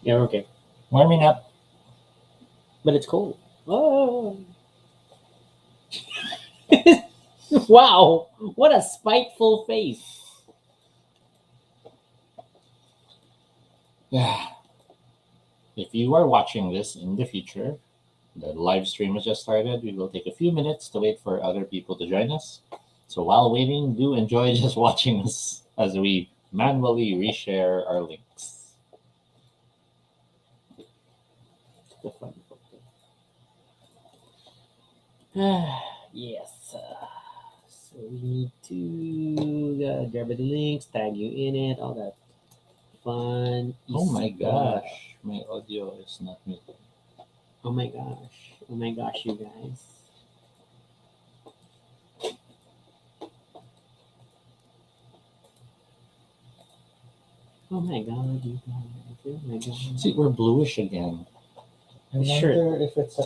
Yeah, okay. Warming up. But it's cold. Oh. Wow, what a spiteful face. Yeah. If you are watching this in the future, the live stream has just started. We will take a few minutes to wait for other people to join us. So while waiting, do enjoy just watching us as we manually reshare our links. The fun. Yes. So we need to grab the links, tag you in it, all that fun. Oh my stuff. gosh, my audio is not muted. Oh my gosh. Oh my gosh, you guys. Oh my god, you guys. Oh my god. See, we're bluish again. I wonder Sure. if it's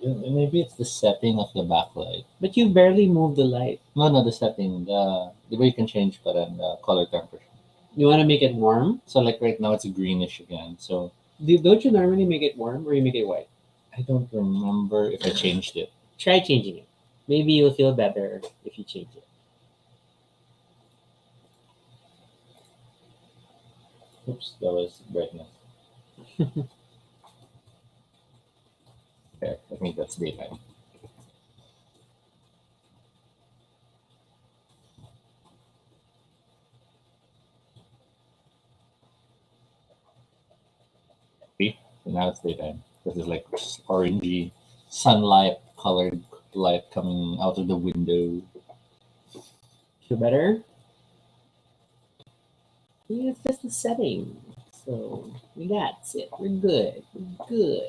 maybe it's the setting of the backlight. But you barely move the light. No, the setting, the way you can change the color temperature. You want to make it warm? So like right now it's greenish again. So Don't you normally make it warm or you make it white? I don't remember if I changed it. Try changing it. Maybe you'll feel better if you change it. Oops, that was brightness. Okay, I think that's daytime. See? So now it's daytime. This is like orangey sunlight colored light coming out of the window. Feel better? Yeah, it's just the setting. So that's it. We're good. We're good.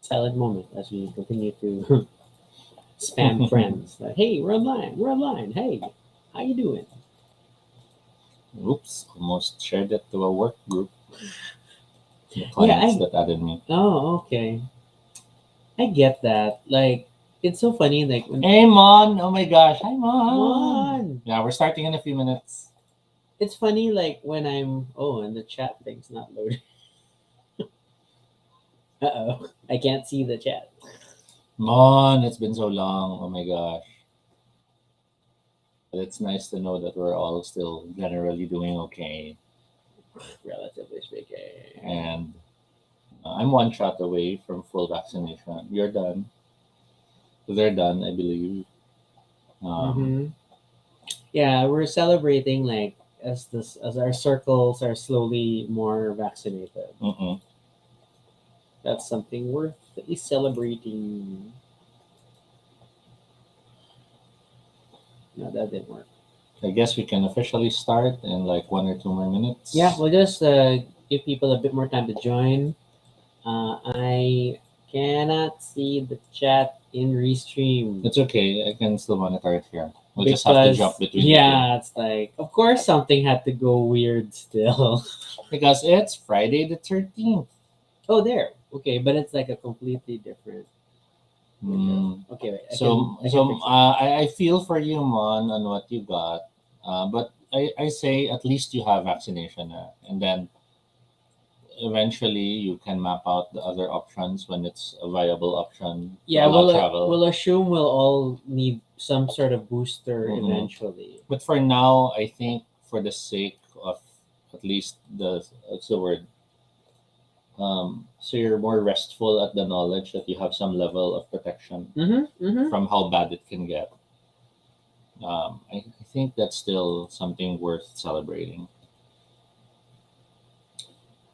Silent moment as we continue to spam friends. Like, hey, we're online. We're online. Hey, how you doing? Oops, almost shared it to a work group. The clients that added me. Oh, okay. I get that. Like, it's so funny. Like when Hey, Mon! Oh my gosh, hi, Mon! Mon! Yeah, we're starting in a few minutes. It's funny. Like when I'm and the chat thing's not loading. Uh-oh, I can't see the chat. Mon, it's been so long. Oh my gosh. But it's nice to know that we're all still generally doing okay. Relatively speaking. And I'm one shot away from full vaccination. You're done. They're done, I believe. Yeah, we're celebrating like as our circles are slowly more vaccinated. Mm-mm. That's something worth celebrating. No, that didn't work. I guess we can officially start in like 1 or 2 more minutes. Yeah, we'll just give people a bit more time to join. I cannot see the chat in Restream. It's okay. I can still monitor it here. We'll just have to jump between the Yeah, it's like, of course, something had to go weird still. two. Because it's Friday the 13th. Oh, there. Okay, but it's like a completely different. Okay, wait. I feel for you, Mon, on what you got. But I say at least you have vaccination, and then eventually you can map out the other options when it's a viable option. Yeah, to allow travel. we'll assume we'll all need some sort of booster eventually. But for now, I think for the sake of at least what's the word? So you're more restful at the knowledge that you have some level of protection from how bad it can get. I think that's still something worth celebrating.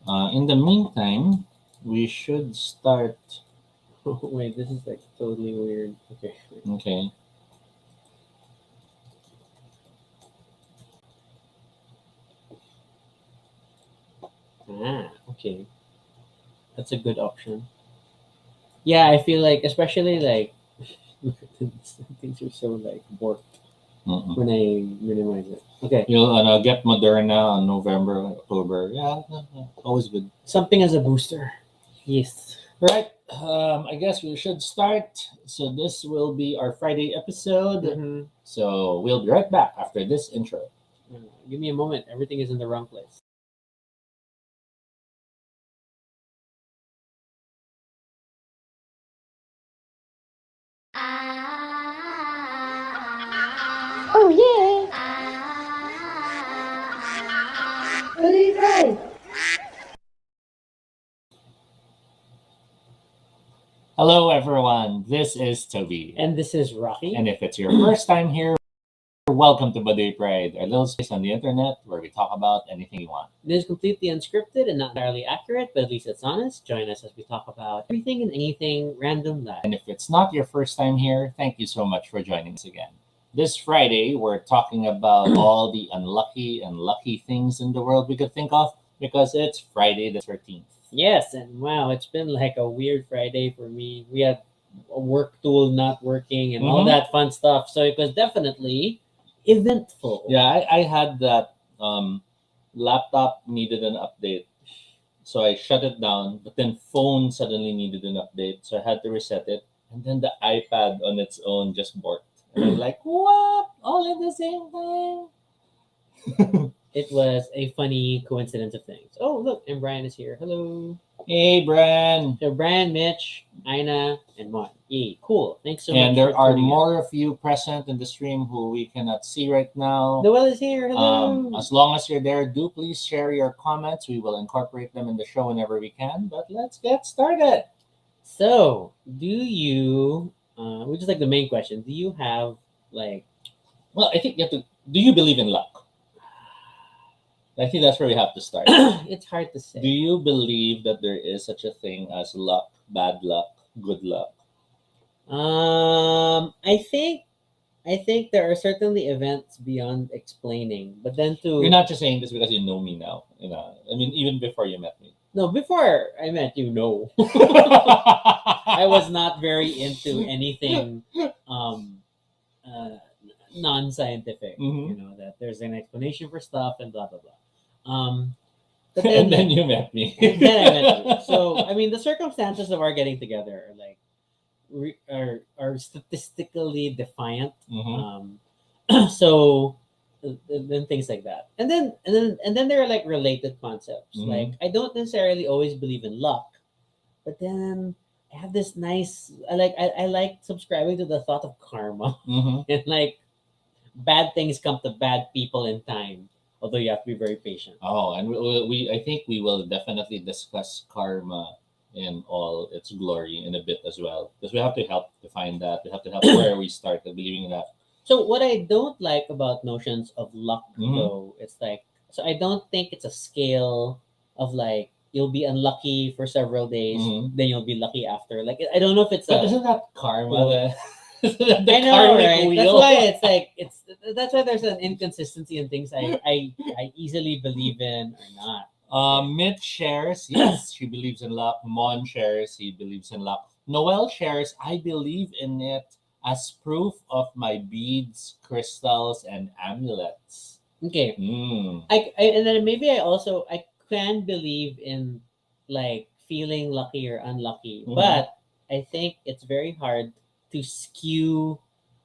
In the meantime, we should start. Wait, this is like totally weird. Okay. Okay. Okay. That's a good option. Yeah, I feel like, especially like things are so like warped. when I minimize it. Okay. You'll get Moderna on November, October. Yeah, always good. Something as a booster. Yes. Right. I guess we should start. So this will be our Friday episode. Mhm. So we'll be right back after this intro. Give me a moment. Everything is in the wrong place. Oh yeah! Baduy Pride! Hello, everyone. This is Toby. And this is Rocky. And if it's your first time here, welcome to Baduy Pride, our little space on the internet where we talk about anything you want. It is completely unscripted and not entirely accurate, but at least it's honest. Join us as we talk about everything and anything random live. And if it's not your first time here, thank you so much for joining us again. This Friday, we're talking about all the unlucky and lucky things in the world we could think of because it's Friday the 13th. Yes, and wow, it's been like a weird Friday for me. We had a work tool not working and all that fun stuff. So it was definitely eventful. Yeah, I had that laptop needed an update. So I shut it down, but then phone suddenly needed an update. So I had to reset it. And then the iPad on its own just borked. And I'm like, what? All at the same time? It was a funny coincidence of things. Oh, look, and Brian is here. Hello. Hey, Bran. So Brian, Mitch, Ina, and Mon. Yay, cool. Thanks so much. And there for are tuning in. more of you present in the stream who we cannot see right now. Noel is here. Hello. As long as you're there, do please share your comments. We will incorporate them in the show whenever we can. But let's get started. So, do you, which is like the main question, do you have like... Well, I think you have to, do you believe in luck? I think that's where we have to start. It's hard to say. Do you believe that there is such a thing as luck, bad luck, good luck? I think there are certainly events beyond explaining, but then You're not just saying this because you know me now. I mean, even before you met me. No, before I met you, no. I was not very into anything non-scientific. You know, that there's an explanation for stuff and blah blah blah. But then, And then you met me. and then I met you. So I mean, the circumstances of our getting together are like are statistically defiant. So then things like that, and then there are like related concepts. Like I don't necessarily always believe in luck, but then I have this nice. I like subscribing to the thought of karma and like bad things come to bad people in time. Although you have to be very patient. Oh, and we I think we will definitely discuss karma in all its glory in a bit as well, because we have to help define that. We have to help where we start believing in that. So what I don't like about notions of luck, though, it's like, so I don't think it's a scale of like you'll be unlucky for several days, then you'll be lucky after. Like I don't know if it's But isn't that karma? I know, right? Wheel. That's why it's like that's why there's an inconsistency in things I easily believe in or not. Mitch shares, yes, she believes in luck. Mon shares, he believes in luck. Noel shares, I believe in it as proof of my beads, crystals, and amulets. Okay. And then maybe I can believe in like feeling lucky or unlucky, but I think it's very hard to skew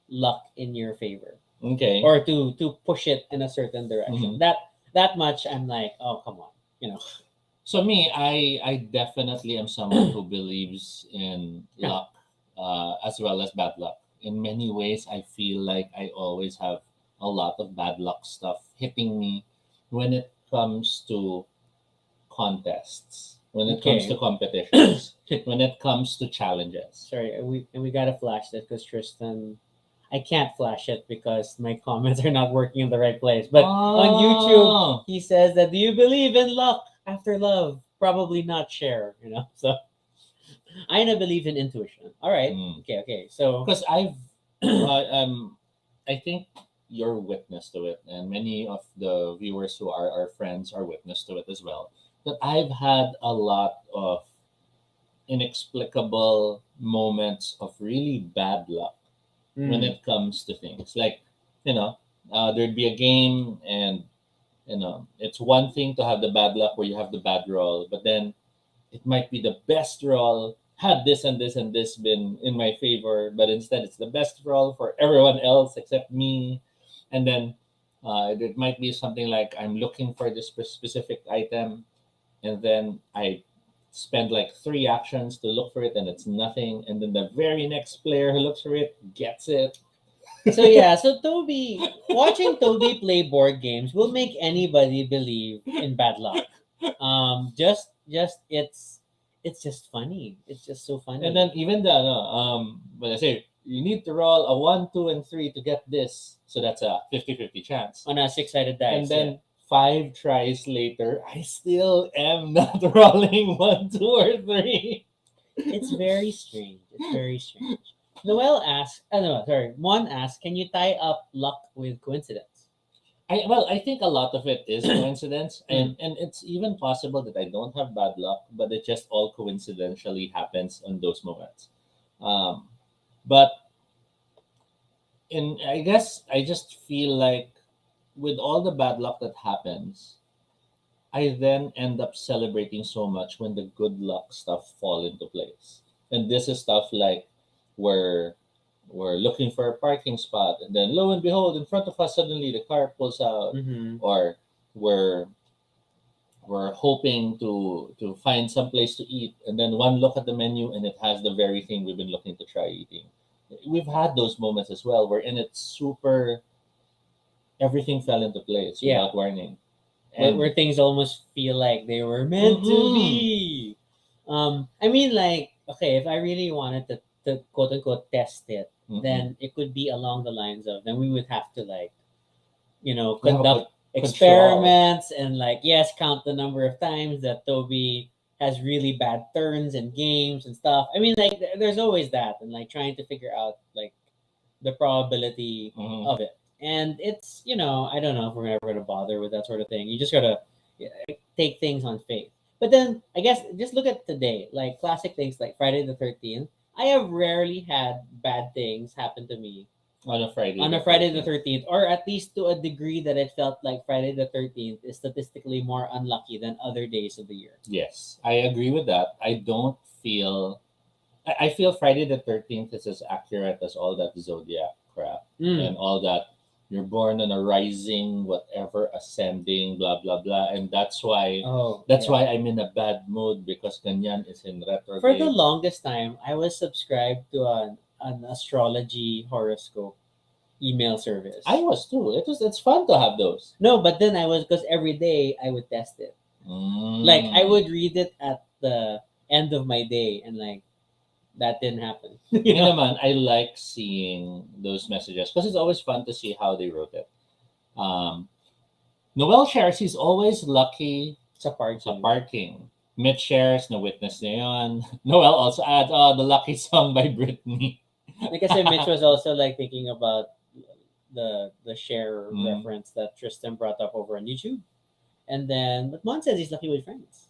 luck in your favor. Okay. Or to push it in a certain direction. That much I'm like, oh come on, you know. So me, I definitely am someone who believes in luck, as well as bad luck. In many ways, I feel like I always have a lot of bad luck stuff hitting me when it comes to contests, when it comes to competitions, when it comes to challenges. Sorry, we gotta flash this because Tristan, I can't flash it because my comments are not working in the right place. But on YouTube, he says that, do you believe in luck after love? Probably not share, you know. So I don't believe in intuition. All right. Okay. So because I've I think you're witness to it, and many of the viewers who are our friends are witness to it as well. That I've had a lot of inexplicable moments of really bad luck when it comes to things. Like there'd be a game, and it's one thing to have the bad luck where you have the bad roll, but then it might be the best roll had this and this and this been in my favor, but instead it's the best roll for everyone else except me. And then it might be something like I'm looking for this specific item, and then I spend like 3 actions to look for it, and it's nothing. And then the very next player who looks for it gets it. So yeah, so watching Toby play board games will make anybody believe in bad luck. Just it's just funny. It's just so funny. And then even when I say you need to roll a 1, 2, and 3 to get this, so that's a 50-50 chance on a 6-sided dice. And then 5 tries later, I still am not rolling 1, 2, or 3. It's very strange. It's very strange. Noel asks, Mon asks, can you tie up luck with coincidence? I think a lot of it is coincidence, and it's even possible that I don't have bad luck, but it just all coincidentally happens on those moments. But I guess I just feel like with all the bad luck that happens, I then end up celebrating so much when the good luck stuff fall into place. And this is stuff like where we're looking for a parking spot, and then lo and behold, in front of us suddenly the car pulls out, or we're hoping to find some place to eat, and then one look at the menu and it has the very thing we've been looking to try eating. We've had those moments as well, where in it's super, everything fell into place without warning, and where things almost feel like they were meant to be. I mean, like, okay, if I really wanted to quote unquote test it, then it could be along the lines of, then we would have to conduct experiments and count the number of times that Toby has really bad turns in games and stuff. I mean, like, there's always that, and like trying to figure out like the probability of it. And it's, I don't know if we're ever going to bother with that sort of thing. You just got to take things on faith. But then I guess just look at today, like classic things like Friday the 13th. I have rarely had bad things happen to me on a Friday the 13th, or at least to a degree that it felt like Friday the 13th is statistically more unlucky than other days of the year. Yes, I agree with that. I feel Friday the 13th is as accurate as all that zodiac crap and all that. You're born on a rising, whatever, ascending, blah, blah, blah. And that's why why I'm in a bad mood, because ganyan is in retrograde. For the longest time, I was subscribed to an astrology horoscope email service. I was too. It's fun to have those. No, but then because every day I would test it. Like, I would read it at the end of my day, and like, that didn't happen. I like seeing those messages because it's always fun to see how they wrote it. Noel Shares, he's always lucky sa parking. Mitch shares, na witness niya yun. Noel also adds, the lucky song by Britney. Because Mitch was also like thinking about the share reference that Tristan brought up over on YouTube. And then, but Mon says he's lucky with friends.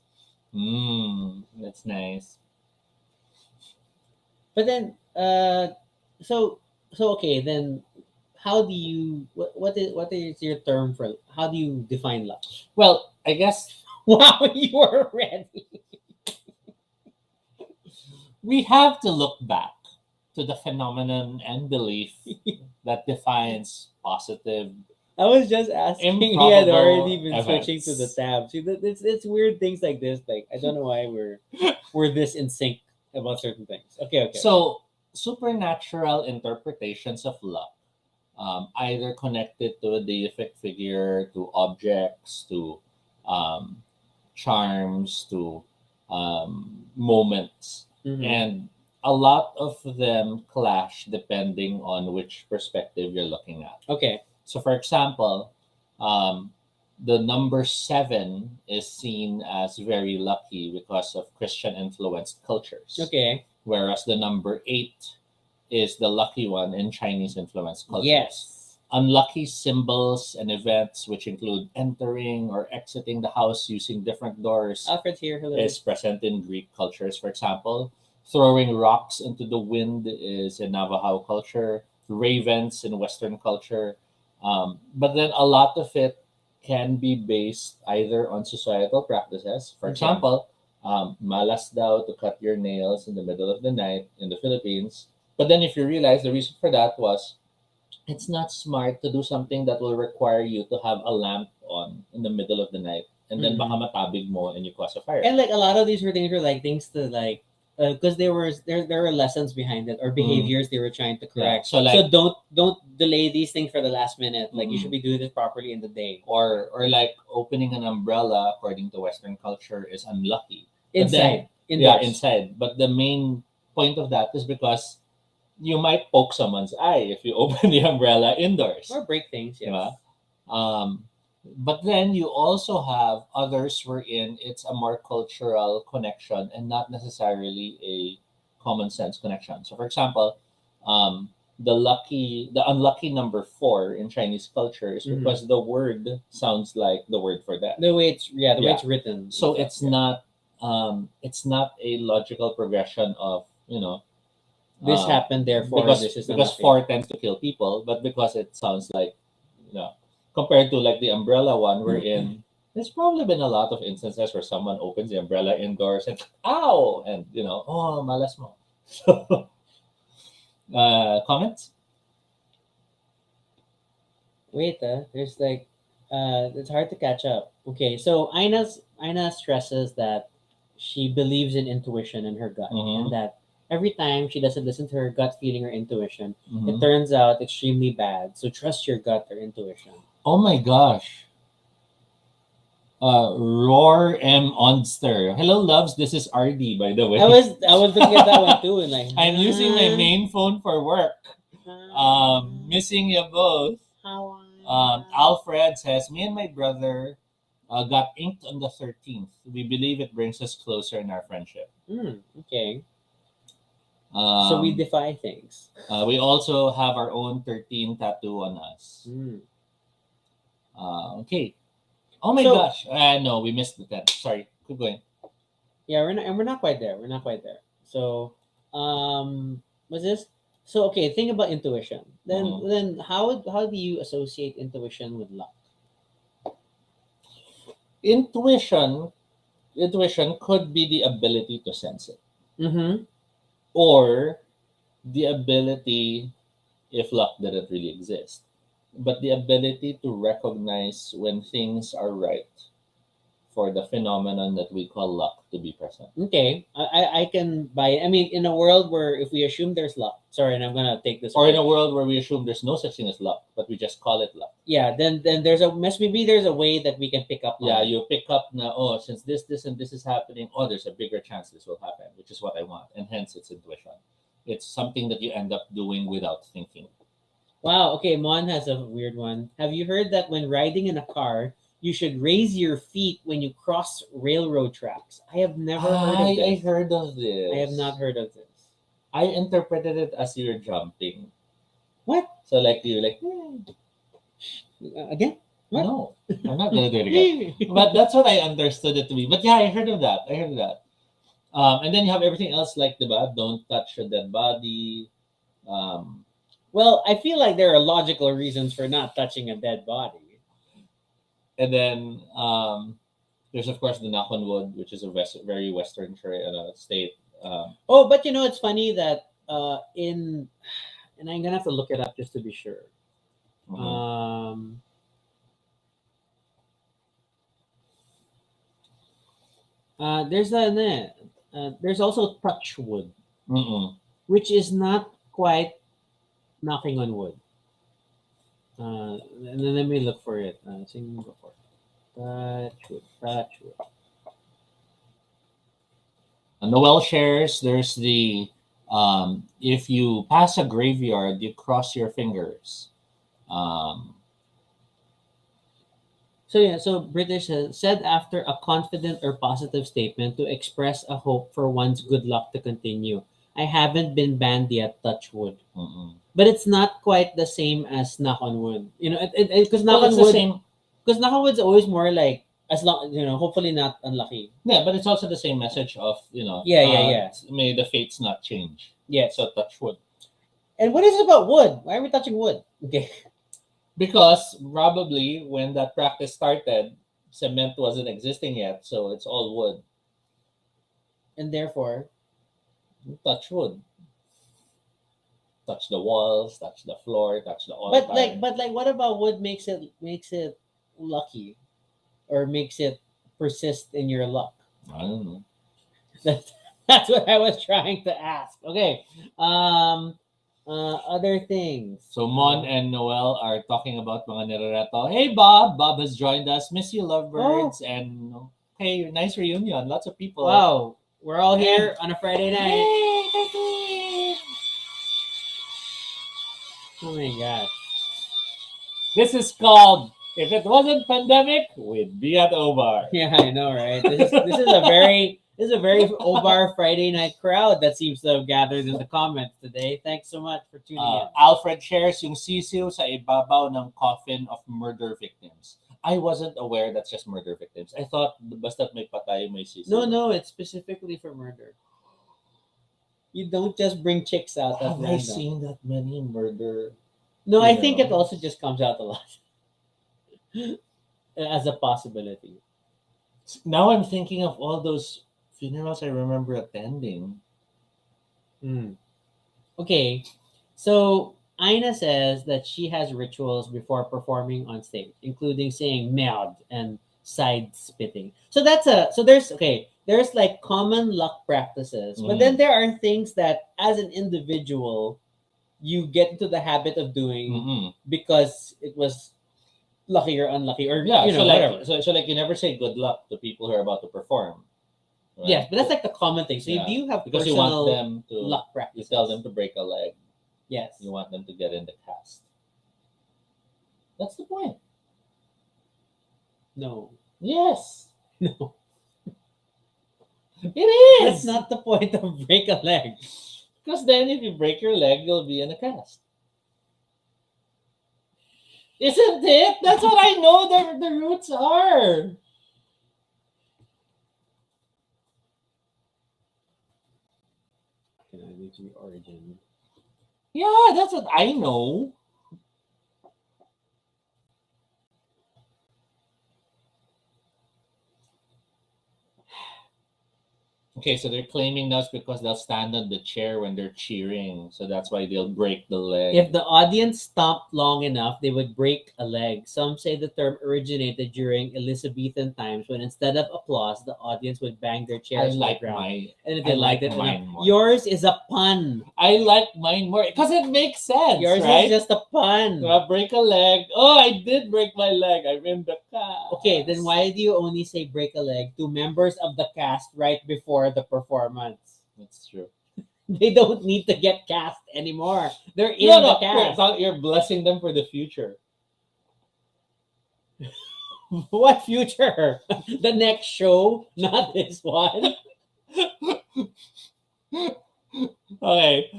That's nice. But then, so okay, then how do you, what is your term for, how do you define luck? Well, I guess, wow, you are ready. We have to look back to the phenomenon and belief that defines positive. I was just asking. He had already been switching to the tab. See, it's weird things like this. Like, I don't know why we're this in sync about certain things. Okay. So supernatural interpretations of luck, either connected to a deific figure, to objects, to charms, to moments, and a lot of them clash depending on which perspective you're looking at. Okay. So, for example, the number 7 is seen as very lucky because of Christian-influenced cultures. Okay. Whereas the number 8 is the lucky one in Chinese-influenced cultures. Yes. Unlucky symbols and events, which include entering or exiting the house using different doors, Alfred's here. Hello. is present in Greek cultures, for example. Throwing rocks into the wind is in Navajo culture. Ravens in Western culture. But then a lot of it can be based either on societal practices. For example, malas daw to cut your nails in the middle of the night in the Philippines. But then if you realize the reason for that was it's not smart to do something that will require you to have a lamp on in the middle of the night and then baka matabig mo and you cause a fire. And like a lot of these things were like things to like because there were lessons behind it or behaviors they were trying to correct. Yeah. So don't delay these things for the last minute. Like you should be doing this properly in the day. Or like opening an umbrella according to Western culture is unlucky. Inside. Inside. But the main point of that is because you might poke someone's eye if you open the umbrella indoors. Or break things, yes. But then you also have others wherein it's a more cultural connection and not necessarily a common sense connection. So for example, the unlucky number 4 in Chinese culture is because the word sounds like the word for death. The way it's way it's written. So it's not a logical progression of, this happened, therefore this is because 4 tends to kill people, but because it sounds like, compared to like the umbrella one, wherein there's probably been a lot of instances where someone opens the umbrella indoors and ow, and oh malas mo. So, comments? Wait, there's like, it's hard to catch up. Okay, so Aina stresses that she believes in intuition in her gut, and that every time she doesn't listen to her gut feeling or intuition, it turns out extremely bad. So trust your gut or intuition. Oh my gosh. Roar M Onster. Hello, loves. This is RD, by the way. I was looking at that one too, and like I'm using my main phone for work. Missing you both. Alfred says, me and my brother got inked on the 13th. We believe it brings us closer in our friendship. Okay. So we defy things. We also have our own 13 tattoo on us. Okay. Oh my gosh. No, we missed the 10. Sorry. Keep going. Yeah, we're not quite there. So, what's this? So, okay, think about intuition. Then how do you associate intuition with luck? Intuition could be the ability to sense it. Or the ability, if luck didn't really exist, but the ability to recognize when things are right for the phenomenon that we call luck to be present. Okay, I can buy it. I mean, in a world where if we assume there's luck, sorry, and I'm gonna take this. Or in a world where we assume there's no such thing as luck, but we just call it luck. Yeah, then there's maybe there's a way that we can pick up. Yeah, you pick up now. Oh, since this and this is happening, there's a bigger chance this will happen, which is what I want, and hence it's intuition. It's something that you end up doing without thinking. Wow. Okay, Mon has a weird one. Have you heard that when riding in a car, you should raise your feet when you cross railroad tracks? I have never heard of this. I heard of this. I have not heard of this. I interpreted it as you're jumping. What? So like you're like again? What? No, I'm not gonna do it again. But that's what I understood it to be. But yeah, I heard of that. And then you have everything else like don't touch a dead body. Well, I feel like there are logical reasons for not touching a dead body. And then there's of course the knock on wood, which is a very Western state. But it's funny that and I'm gonna have to look it up just to be sure. There's also touch wood, which is not quite knocking on wood. And then let me look for it. Touch wood. Noel Shares, there's the if you pass a graveyard, you cross your fingers. So British said after a confident or positive statement to express a hope for one's good luck to continue. I haven't been banned yet, touch wood. But it's not quite the same as knock on wood. Because knock on wood, because knock on wood's always more like as long hopefully not unlucky. Yeah, but it's also the same message of Yeah. May the fates not change. Yeah. So touch wood. And what is it about wood? Why are we touching wood? Okay. Because probably when that practice started, cement wasn't existing yet, so it's all wood. And therefore, Touch wood. Touch the walls, touch the floor, touch the altar. but what about wood makes it lucky, or makes it persist in your luck? I don't know. That's what I was trying to ask. Okay. Other things. So Mon and Noel are talking about mga nirarato. Hey Bob! Bob has joined us. Miss you, lovebirds. And hey, nice reunion. Lots of people. Wow. We're all here on a Friday night. Yay! Oh my gosh. This is called, if it wasn't pandemic, we'd be at Obar. Yeah, I know, right? This is a very Obar Friday night crowd that seems to have gathered in the comments today. Thanks so much for tuning in. Alfred shares yung sisiw sa ibabaw ng coffin of murder victims. I wasn't aware that's just murder victims. I thought basta't may patay may sisiw. No, it's specifically for murder. You don't just bring chicks out. Have I seen that many murder? No, I think it also just comes out a lot as a possibility. Now I'm thinking of all those funerals I remember attending. Okay, so Aina says that she has rituals before performing on stage, including saying merde and side spitting. So there's like common luck practices, but then there are things that as an individual you get into the habit of doing because it was lucky or unlucky, or whatever. So like you never say good luck to people who are about to perform. Right? Yes, but that's like the common thing. So do you have because you personal want them to luck practice? You tell them to break a leg. Yes. You want them to get in the cast. That's the point. No. Yes. No. It is. That's not the point of break a leg. Because then if you break your leg, you'll be in a cast. Isn't it? That's what I know the roots are. Can I reach the origin? Yeah, that's what I know. Okay, so they're claiming that's because they'll stand on the chair when they're cheering. So that's why they'll break the leg. If the audience stomped long enough, they would break a leg. Some say the term originated during Elizabethan times when instead of applause, the audience would bang their chairs on the ground. And they liked it mine more. Yours is a pun. I like mine more because it makes sense. Yours right? is just a pun. Break a leg. Oh, I did break my leg. I'm in the cast. Okay, then why do you only say break a leg to members of the cast right before the performance? That's true. They don't need to get cast anymore. They're in the cast. You're blessing them for the future. What future? The next show, not this one. Okay.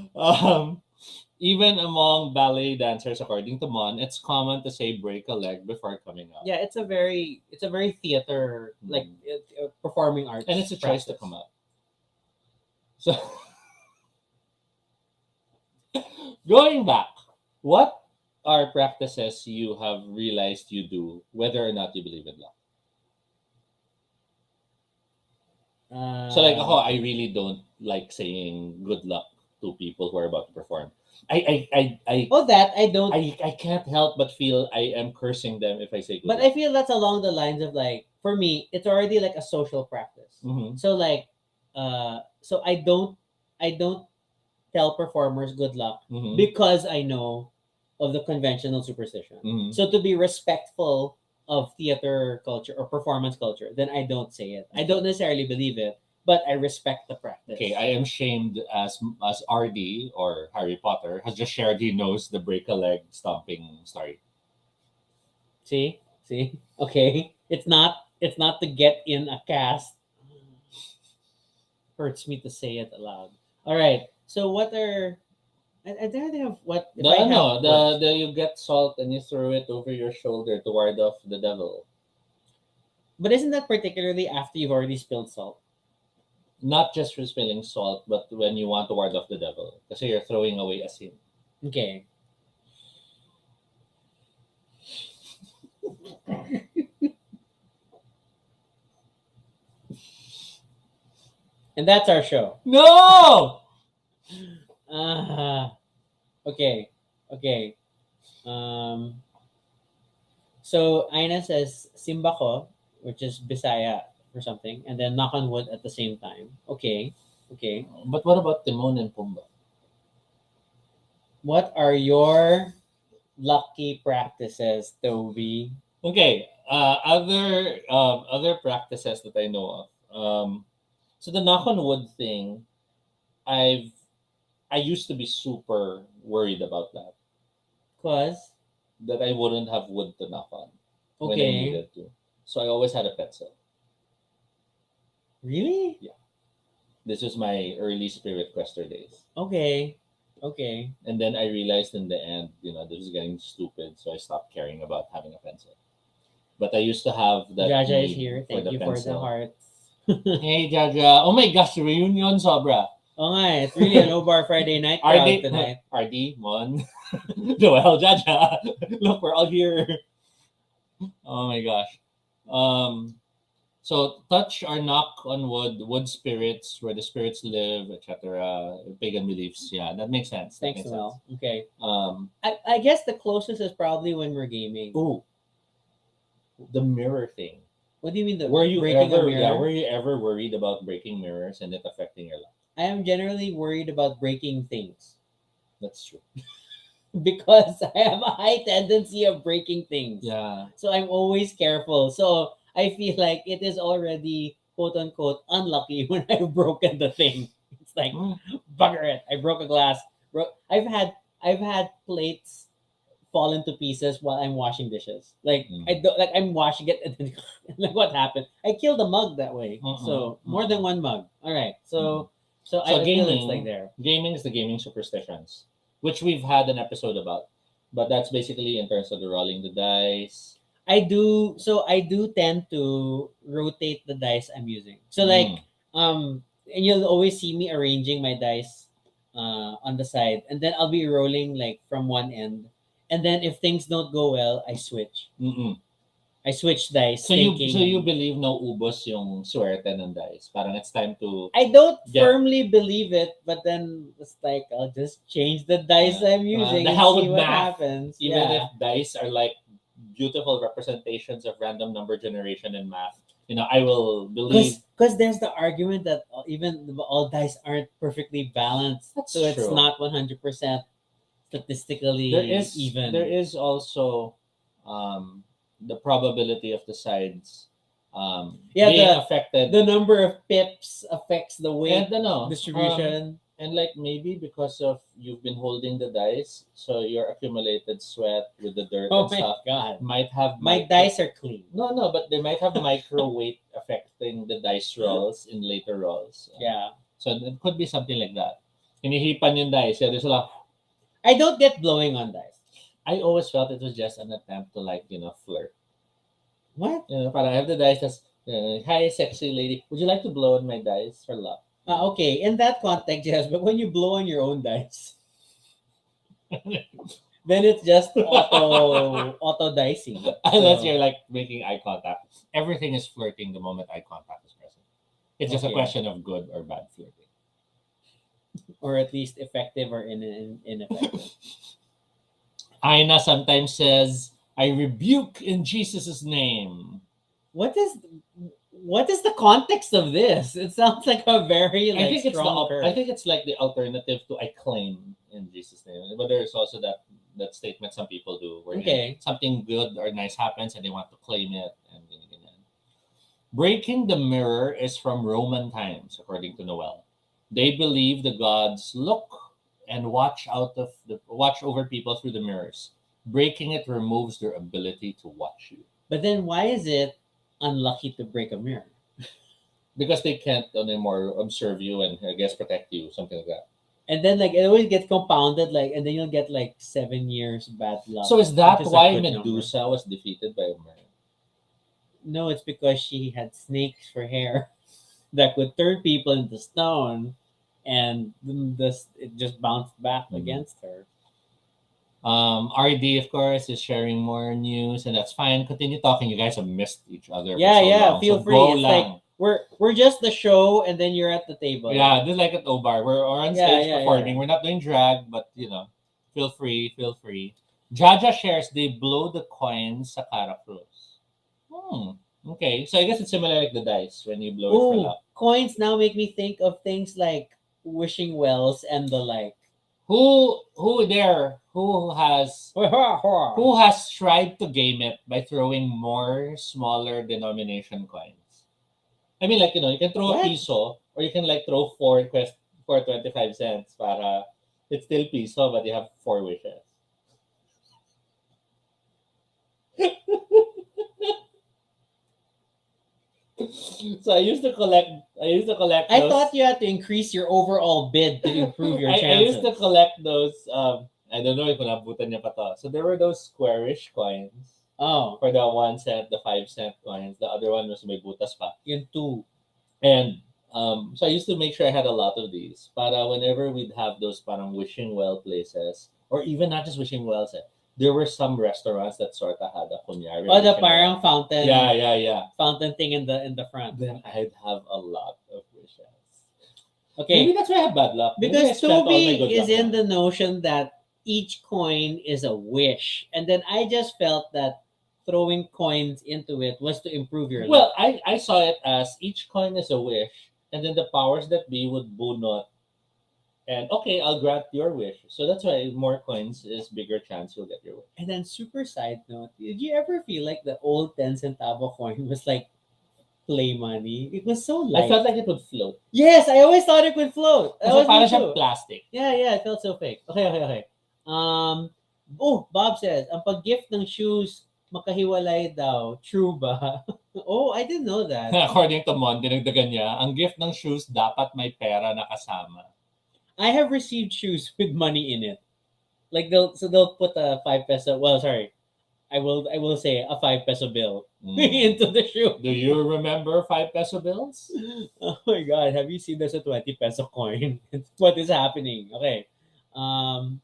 Even among ballet dancers, according to Mon, it's common to say break a leg before coming out. Yeah, it's a very theater, like performing arts. And it's a choice to come out. So, going back, what are practices you have realized you do, whether or not you believe in luck? So, like, I really don't like saying good luck to people who are about to perform. I don't. I can't help but feel I am cursing them if I say good But luck. I feel that's along the lines of, like, for me, it's already like a social practice. So like, so I don't tell performers good luck because I know of the conventional superstition. So to be respectful of theater culture or performance culture, then I don't say it. I don't necessarily believe it, but I respect the practice. Okay, I am shamed as RD or Harry Potter has just shared he knows the break a leg stomping story. See? Okay. It's not to get in a cast. Hurts me to say it aloud. All right. So what are I don't think of what you get salt and you throw it over your shoulder to ward off the devil. But isn't that particularly after you've already spilled salt? Not just for spilling salt, but when you want to ward off the devil. Because you're throwing away a sin. Okay. And that's our show. No! Okay. So Aina says Simba ko, which is Bisaya or something, and then knock on wood at the same time. Okay. But what about Timon and Pumbaa? What are your lucky practices, Toby? Okay. Other practices that I know of. So the knock on wood thing, I used to be super worried about that. Cause That I wouldn't have wood to knock on when I okay, needed to. So I always had a pencil. really? This was my early spirit quester days. Okay. And then I realized in the end, this is getting stupid, so I stopped caring about having a pencil. But I used to have that Jaja is need here. Thank you for the hearts. Hey, Jaja. Oh my gosh, reunion sobra. Oh nga, it's really a no bar Friday night crowd tonight. RD, Mon, Noel, Jaja. Look, we're all here. Oh my gosh. So touch or knock on wood spirits, where the spirits live, etc. Pagan beliefs. Yeah, that makes sense. Thanks, Noel. Okay. Um, I guess the closest is probably when we're gaming. ooh, the mirror thing. What do you mean Were you breaking a ever? mirror? Yeah, were you ever worried about breaking mirrors and it affecting your life? I am generally worried about breaking things That's true. because I have a high tendency of breaking things. Yeah. So I'm always careful. So I feel like it is already quote unquote unlucky when I've broken the thing. It's like bugger it. I broke a glass. I've had plates fall into pieces while I'm washing dishes. Like I'm washing it and then like what happened? I killed a mug that way. So more than one mug. All right. So I feel it's like there. Gaming is the gaming superstitions, which we've had an episode about. But that's basically in terms of the rolling the dice. I do tend to rotate the dice I'm using. So like and you'll always see me arranging my dice on the side, and then I'll be rolling like from one end, and then if things don't go well, I switch. I switch dice. So you believe no ubos yung suerte ng dice? Parang it's time to. I don't firmly believe it, but then it's like I'll just change the dice I'm using the and hell see with what math. happens. Even if dice are like beautiful representations of random number generation in math, I will believe. Because there's the argument that even all dice aren't perfectly balanced, so it's not 100% statistically even. There is also the probability of the sides being affected. The number of pips affects the weight and, distribution. And like maybe because of you've been holding the dice, so your accumulated sweat with the dirt and stuff God. might have my dice are clean. No, but they might have micro weight affecting the dice rolls in later rolls. Yeah. So it could be something like that. Hinihipan yung dice. There's a lot. I don't get blowing on dice. I always felt it was just an attempt to flirt. What? But I have the dice that's hi sexy lady. Would you like to blow on my dice for love? Okay, in that context, yes, but when you blow on your own dice, then it's just auto dicing. Unless you're making eye contact. Everything is flirting the moment eye contact is present. It's just a question of good or bad flirting. Or at least effective or ineffective. Aina sometimes says, I rebuke in Jesus' name. What is the context of this? It sounds like a very I think strong curse. I think it's like the alternative to I claim in Jesus' name. But there's also that statement some people do where something good or nice happens and they want to claim it and breaking the mirror is from Roman times, according to Noel. They believe the gods look and watch over people through the mirrors. Breaking it removes their ability to watch you. But then why is it unlucky to break a mirror? Because they can't anymore observe you and I guess protect you, something like that. And then it always gets compounded, and then you'll get 7 years bad luck. So is that why Medusa was defeated by a mirror? No, it's because she had snakes for hair that could turn people into stone, and it just bounced back against her. RD, of course, is sharing more news, and that's fine. Continue talking. You guys have missed each other. Yeah. For so long. Feel so free. It's we're just the show, and then you're at the table. Yeah, just like at O-Bar. We're on Yeah, stage yeah, performing. yeah. We're not doing drag, but feel free, feel free. Jaja shares they blow the coins sa Caracruz. Okay. So I guess it's similar like the dice when you blow it for Ooh, luck. coins now make me think of things like wishing wells and the like. Who has Who tried to game it by throwing more smaller denomination coins? I mean, like, you can throw a What? piso, or you can like throw four 25 cents para it's still piso, but you have 4 wishes. So I used to collect. I Those, thought you had to increase your overall bid to improve your I chances. used to collect those. I don't know if nabutan niya pa to. So there were those squarish coins. Oh, For the 1 cent, the 5 cent coins. The other one was may butas pa. yun too. And so I used to make sure I had a lot of these. Para whenever we'd have those parang wishing well places, or even not just wishing wells, there were some restaurants that sort of had a kunyari. Oh, the wishing parang well. fountain. Yeah. Fountain thing in the front. Then I'd have a lot of wishes. Okay. Maybe that's why I have bad luck. Maybe I Because spent all my Toby good is luck in now. the notion that each coin is a wish. And then I just felt that throwing coins into it was to improve your Well, luck. I saw it as each coin is a wish, and then the powers that be would bunot. And okay, I'll grant your wish. So that's why more coins is bigger chance you'll get your wish. And then super side note, did you ever feel like the old 10 centavo coin was like play money? It was so light. I felt like it would float. Yes, I always thought it would float. That Kasi was me parang siya too. plastic. Yeah, it felt so fake. Okay. Bob says, ang pag-gift ng shoes, makahiwalay daw. True ba? Oh, I didn't know that. According to Mon, dinagdagan niya, ang gift ng shoes dapat may pera na kasama. I have received shoes with money in it. Like they'll put a 5 peso. Well, sorry, I will say a 5 peso bill into the shoe. Do you remember 5 peso bills? Oh my god, have you seen there's a 20 peso coin? What is happening? Okay. Oh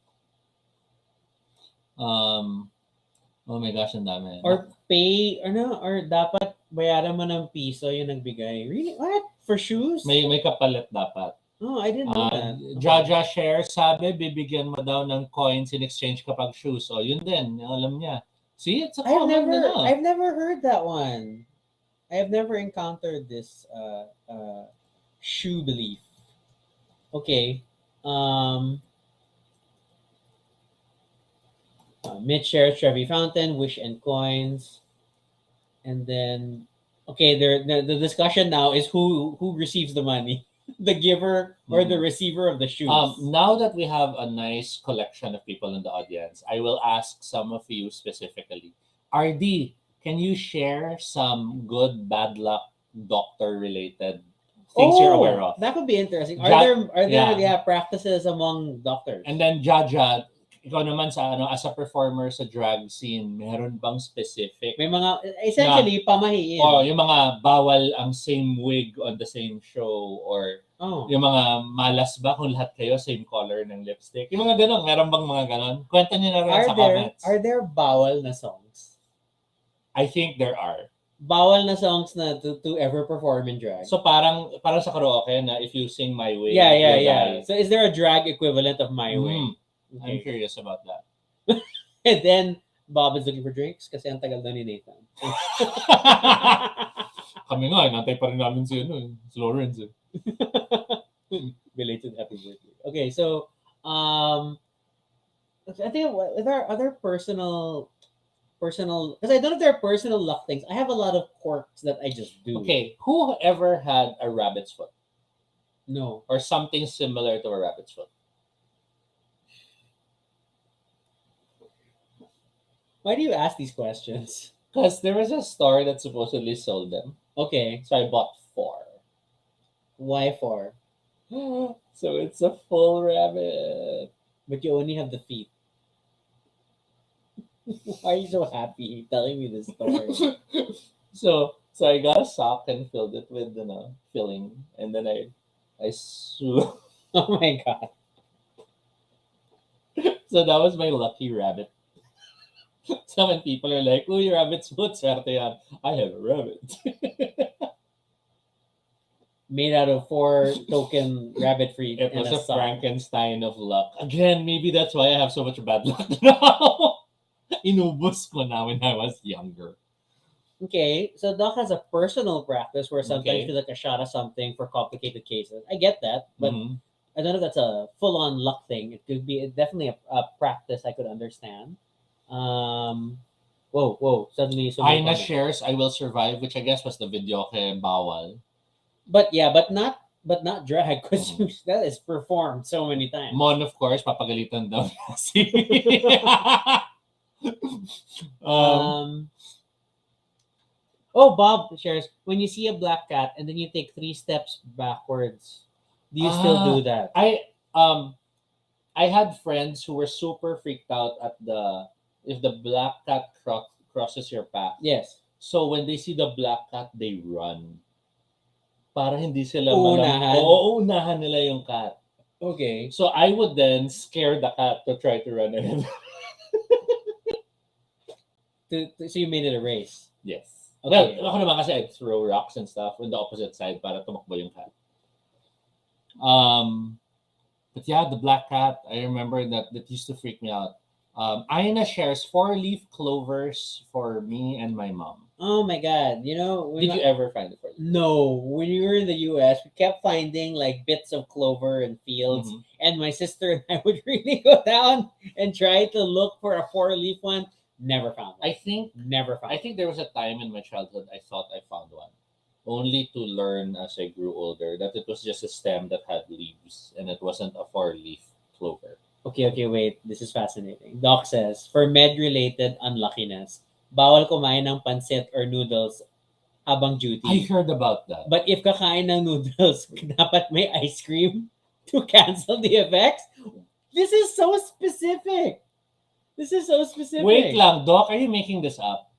my gosh, ang dami. Or pay or dapat bayaran mo ng piso yung nagbigay. Really? What? For shoes? May kapalit dapat. Oh, I didn't know that. Jaja Shares sabi, bibigyan mo daw ng coins in exchange kapag shoes. O, yun din. Alam niya. See, it's a common I've never heard that one. I have never encountered this shoe belief. Okay. Mitch shares Trevi Fountain, Wish and Coins. And then okay, the discussion now is who receives the money. The giver or the receiver of the shoes. Now that we have a nice collection of people in the audience, I will ask some of you specifically. RD, can you share some good bad luck doctor related things you're aware of? That could be interesting. Are there practices among doctors? And then Jaja, ikaw naman as a performer sa drag scene, meron bang specific? May mga essentially pamahiin. Yung mga bawal ang same wig on the same show, or yung mga malas ba kung lahat kayo same color ng lipstick. Yung mga ganon, meron bang mga ganon? Kwento niyo na rin sa comments. Are there bawal na songs? I think there are. Bawal na songs na to ever perform in drag. So parang sa karaoke na if you sing My Way. Yeah. So is there a drag equivalent of My Way? Okay. I'm curious about that. And then Bob is looking for drinks kasi ang tagal daw ni Nathan. Kami nga, nantay pa rin namin si Lawrence. Belated happy birthday. Okay, so I think are there other personal because I don't know if there are personal luck things. I have a lot of quirks that I just do. Okay, who ever had a rabbit's foot? No. Or something similar to a rabbit's foot? Why do you ask these questions? Because there was a store that supposedly sold them. Okay. So I bought 4. Why 4? So it's a full rabbit. But you only have the feet. Why are you so happy telling me this story? So I got a sock and filled it with filling, and then I sew. Oh my god. So that was my lucky rabbit. So when people are like, "Oh, your rabbit's foot, swerte yan," I have a rabbit. made out of 4 token rabbit fruit It and was a a sock. Frankenstein of luck. Again, maybe that's why I have so much bad luck now. Inubos ko na when I was younger. Okay, so Doc has a personal practice where sometimes Okay. you feel like a shot of something for complicated cases. I get that, but Mhm. I don't know if that's a full-on luck thing. It could be definitely a practice I could understand. Whoa! Suddenly, so many Aina comments. shares I Will Survive, which I guess was the video kay bawal. But yeah, but not drag because that is performed so many times. Mon, of course, papagalitan daw niya si... Oh, Bob shares, when you see a black cat and then you take 3 steps backwards, do you still do that? I had friends who were super freaked out at if the black cat crosses your path. Yes. So when they see the black cat, they run. Para hindi sila Uunahan. uunahan nila yung cat. Okay. So I would then scare the cat to try to run ahead. So you made it a race. Yes. Okay. Well, ako naman kasi I'd throw rocks and stuff on the opposite side para tumakbo yung cat. But yeah, the black cat, I remember that used to freak me out. Aina shares 4-leaf clovers for me and my mom. Oh my God! You know, Did you ever find it for you? No, when we were in the U.S., we kept finding like bits of clover in fields, and my sister and I would really go down and try to look for a 4-leaf one. Never found one. Never found. I think there was a time in my childhood I thought I found one, only to learn as I grew older that it was just a stem that had leaves and it wasn't a 4-leaf clover. Okay, wait. This is fascinating. Doc says, for med-related unluckiness, bawal kumain ng pancit or noodles habang duty. I heard about that. But if kakain ng noodles, dapat may ice cream to cancel the effects? This is so specific. Wait lang, Doc, are you making this up?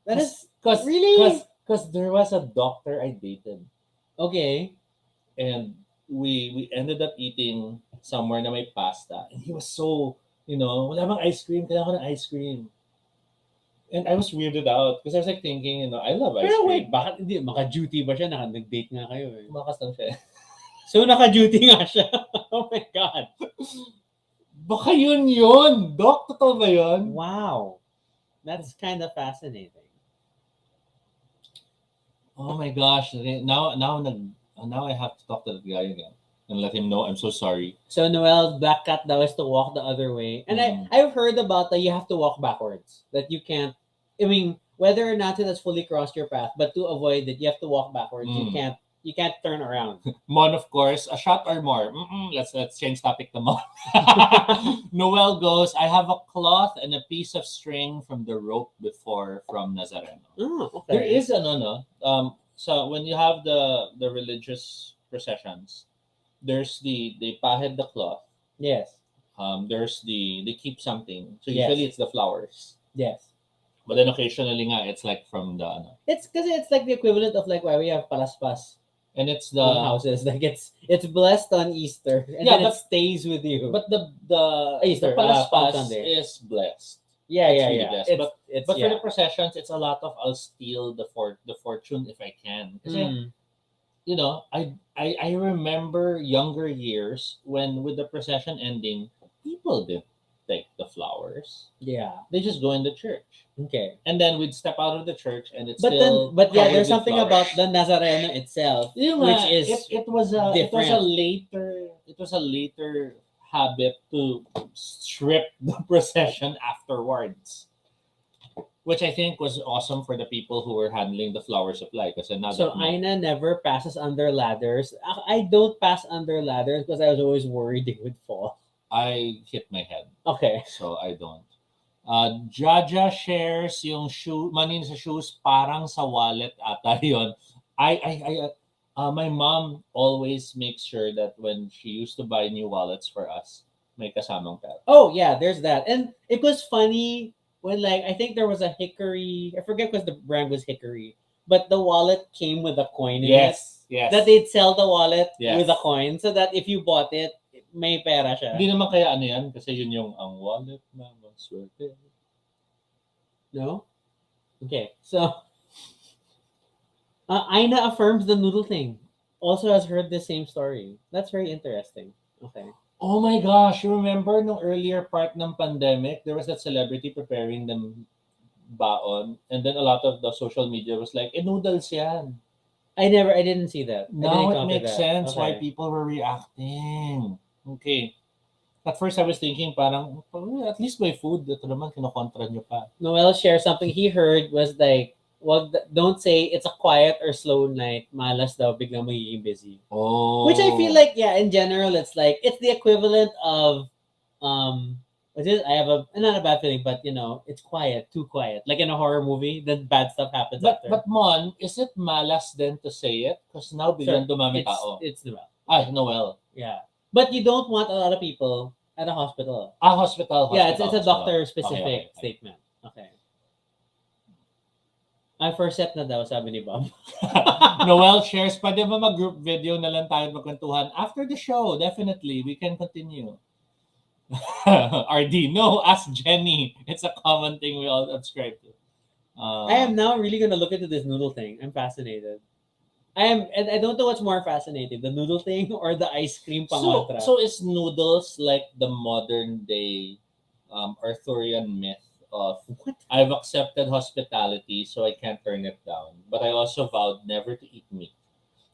That is really? Because there was a doctor I dated. Okay. And we ended up eating somewhere na may pasta. And he was so, wala bang ice cream? Kailangan ko ng ice cream. And I was weirded out because I was like thinking, I love ice Pero cream. wait, bakit hindi? Maka-duty ba siya? Nag-date nga kayo eh. Tumakas lang siya. So, naka-duty nga siya. Oh my God. Baka yun. Doc, totoo ba yun? Wow. That's kind of fascinating. Oh my gosh. Now I have to talk to that guy again and let him know I'm so sorry. So Noel's black cat daw is to walk the other way. And I've heard about that you have to walk backwards. That you can't, whether or not it has fully crossed your path, but to avoid it, you have to walk backwards. You can't turn around. Mon, of course, a shot or more. Let's change topic to Mon. Noel goes, I have a cloth and a piece of string from the rope before from Nazareno. Oh, okay. There is so when you have the religious processions, there's they pahed the cloth. Yes. There's they keep something. So Yes. usually it's the flowers. Yes. But then occasionally nga, it's like from the It's because it's like the equivalent of like why we have palaspas. And it's in houses. Like it's blessed on Easter. And then it stays with you. But the Easter, palaspas Palm Sunday. is blessed. Yeah. really blessed. It's But for the processions, it's a lot of I'll steal the fortune if I can. Kasi, I remember younger years when with the procession ending, people didn't take the flowers. Yeah. They just go in the church. Okay. And then we'd step out of the church and it's But still then, covered there's with something flowers. about the Nazareno itself, which is it was a different. later habit to strip the procession afterwards, which I think was awesome for the people who were handling the flower supply. Because So Aina never passes under ladders. I don't pass under ladders because I was always worried they would fall. I hit my head, Okay. so I don't. Jaja shares yung money sa shoes parang sa wallet ata yon. My mom always makes sure that when she used to buy new wallets for us, may kasamang pera. Oh yeah, there's that. And it was funny when I think there was a Hickory, I forget because the brand was Hickory, but the wallet came with a coin in it. Yes. That they'd sell the wallet Yes. with a coin so that if you bought it, may pera siya. Hindi naman kaya yan kasi yun yung ang wallet na maswerte. No? Okay. So Aina affirms the noodle thing. also has heard the same story. That's very interesting. Okay. Oh my gosh, you remember no earlier part ng pandemic, there was that celebrity preparing them baon, and then a lot of the social media was like, noodles yan. I didn't see that. I didn't Now it encounter makes that. sense why Okay. people were reacting. Okay. At first, I was thinking parang, at least may food. Ito naman, kinokontra nyo pa. Noel shared something he heard was like, well, don't say it's a quiet or slow night. Malas daw, biglang magiging busy. Oh. Which I feel like, yeah, in general, it's like, it's the equivalent of, what is it? I have not a bad feeling, but, it's quiet, too quiet. Like in a horror movie, then bad stuff happens But, after. but Mon, is it malas then to say it? Because now biglang dumami tao. It's Noel. Noel. Yeah. But you don't want a lot of people at a hospital. Hospital. Yeah, it's a doctor-specific Okay. statement. Okay. Ay, first set na daw, sabi ni Bob. Noel shares, pwede ba mag-group video na lang tayo magkwentuhan? After the show, definitely, we can continue. RD, no, ask Jenny. It's a common thing we all subscribe to. I am now really going to look into this noodle thing. I'm fascinated. And I don't know what's more fascinating, the noodle thing or the ice cream pangotra. So is noodles like the modern day Arthurian myth of What? I've accepted hospitality, so I can't turn it down. But I also vowed never to eat meat.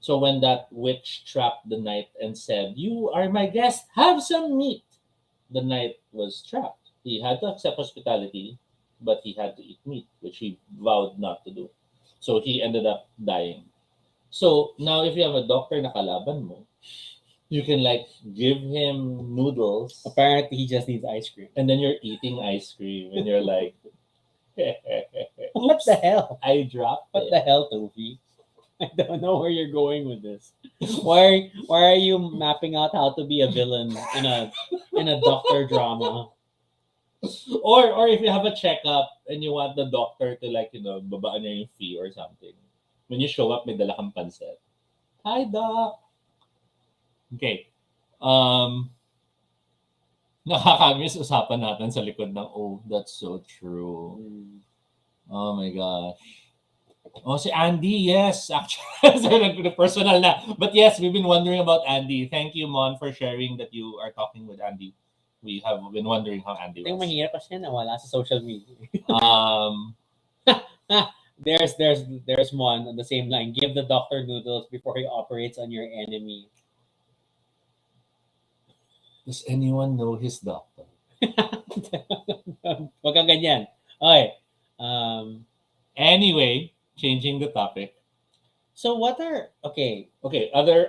So when that witch trapped the knight and said, "You are my guest, have some meat," the knight was trapped. He had to accept hospitality, but he had to eat meat, which he vowed not to do. So he ended up dying. So now if you have a doctor na kalaban mo, you can like give him noodles. Apparently, he just needs ice cream. And then you're eating ice cream and you're like, What the hell? I dropped What it. the hell, Toby? I don't know where you're going with this. Why are you mapping out how to be a villain in a doctor drama? Or if you have a checkup and you want the doctor to like, babaan niya yung fee or something. When you show up, may dala kang pancet. Hi, doc. Okay. Nakakamiss usapan natin sa likod ng, oh, that's so true. Oh my gosh. Oh, si Andy, yes. Actually, personal na. But yes, we've been wondering about Andy. Thank you, Mon, for sharing that you are talking with Andy. We have been wondering how Andy I think was. mahirap kasi nawala sa social media. There's one on the same line. Give the doctor noodles before he operates on your enemy. Does anyone know his doctor? Wag kang ganyan. Okay. Anyway, changing the topic. So what are okay? Other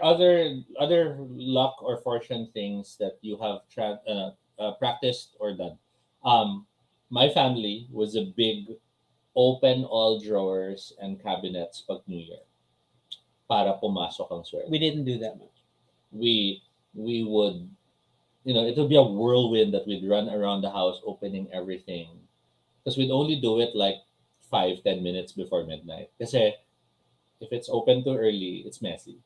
luck or fortune things that you have practiced or done. My family was a big open all drawers and cabinets pag New Year para pumasok ang swerte. We didn't do that much. We would, it would be a whirlwind that we'd run around the house opening everything because we'd only do it like 5-10 minutes before midnight. Kasi if it's open too early, it's messy.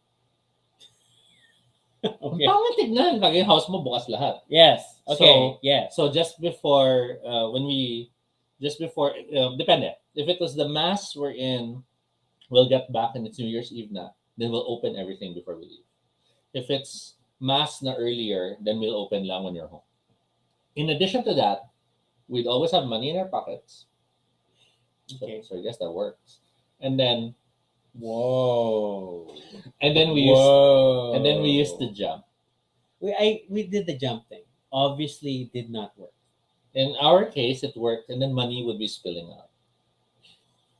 Okay. Pangit tignan, kaya yung house mo bukas lahat. Yes. Okay. Yes. So just before, depende. If it was the mass we're in, we'll get back and it's New Year's Eve na, then we'll open everything before we leave. If it's mass na earlier, then we'll open lang when you're home. In addition to that, we'd always have money in our pockets. Okay. So I guess that works. And then Whoa. And then we used to jump. We did the jump thing. Obviously, it did not work. In our case, it worked, and then money would be spilling out.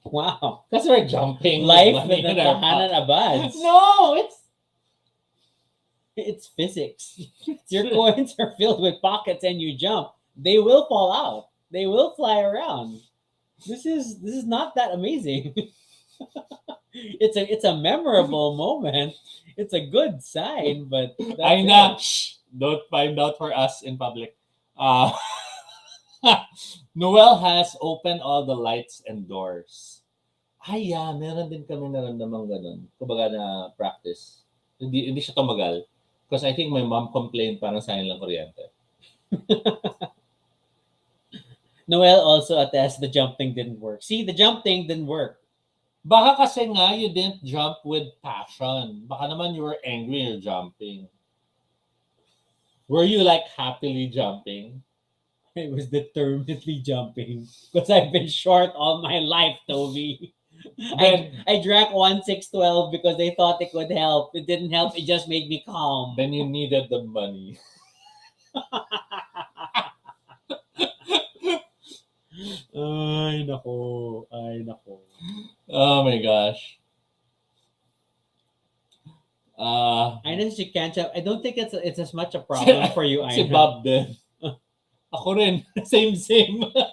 Wow. Because we're jumping. Life with the tahanan abads. No, it's physics. Your coins are filled with pockets and you jump. They will fall out. They will fly around. This is not that amazing. It's a memorable moment. It's a good sign, but I know. Don't find out for us in public. Noel has opened all the lights and doors. Ay, yeah, meron din kami naramdaman ganun. Kumbaga na practice. Hindi siya tumagal. Because I think my mom complained parang sayang lang kuryente. Noel also attests the jump thing didn't work. See, the jump thing didn't work. Baka kasi nga you didn't jump with passion. Baka naman you were angry you're jumping. Were you like happily jumping? I was determinedly jumping because I've been short all my life, Toby. I drank 1,612 because they thought it could help. It didn't help. It just made me calm. Then you needed the money. Ay, nako. Ay, nako. Oh my gosh. I know she can't jump. I don't think it's as much a problem for you, Si Aina. Bob din. Ako rin. Same.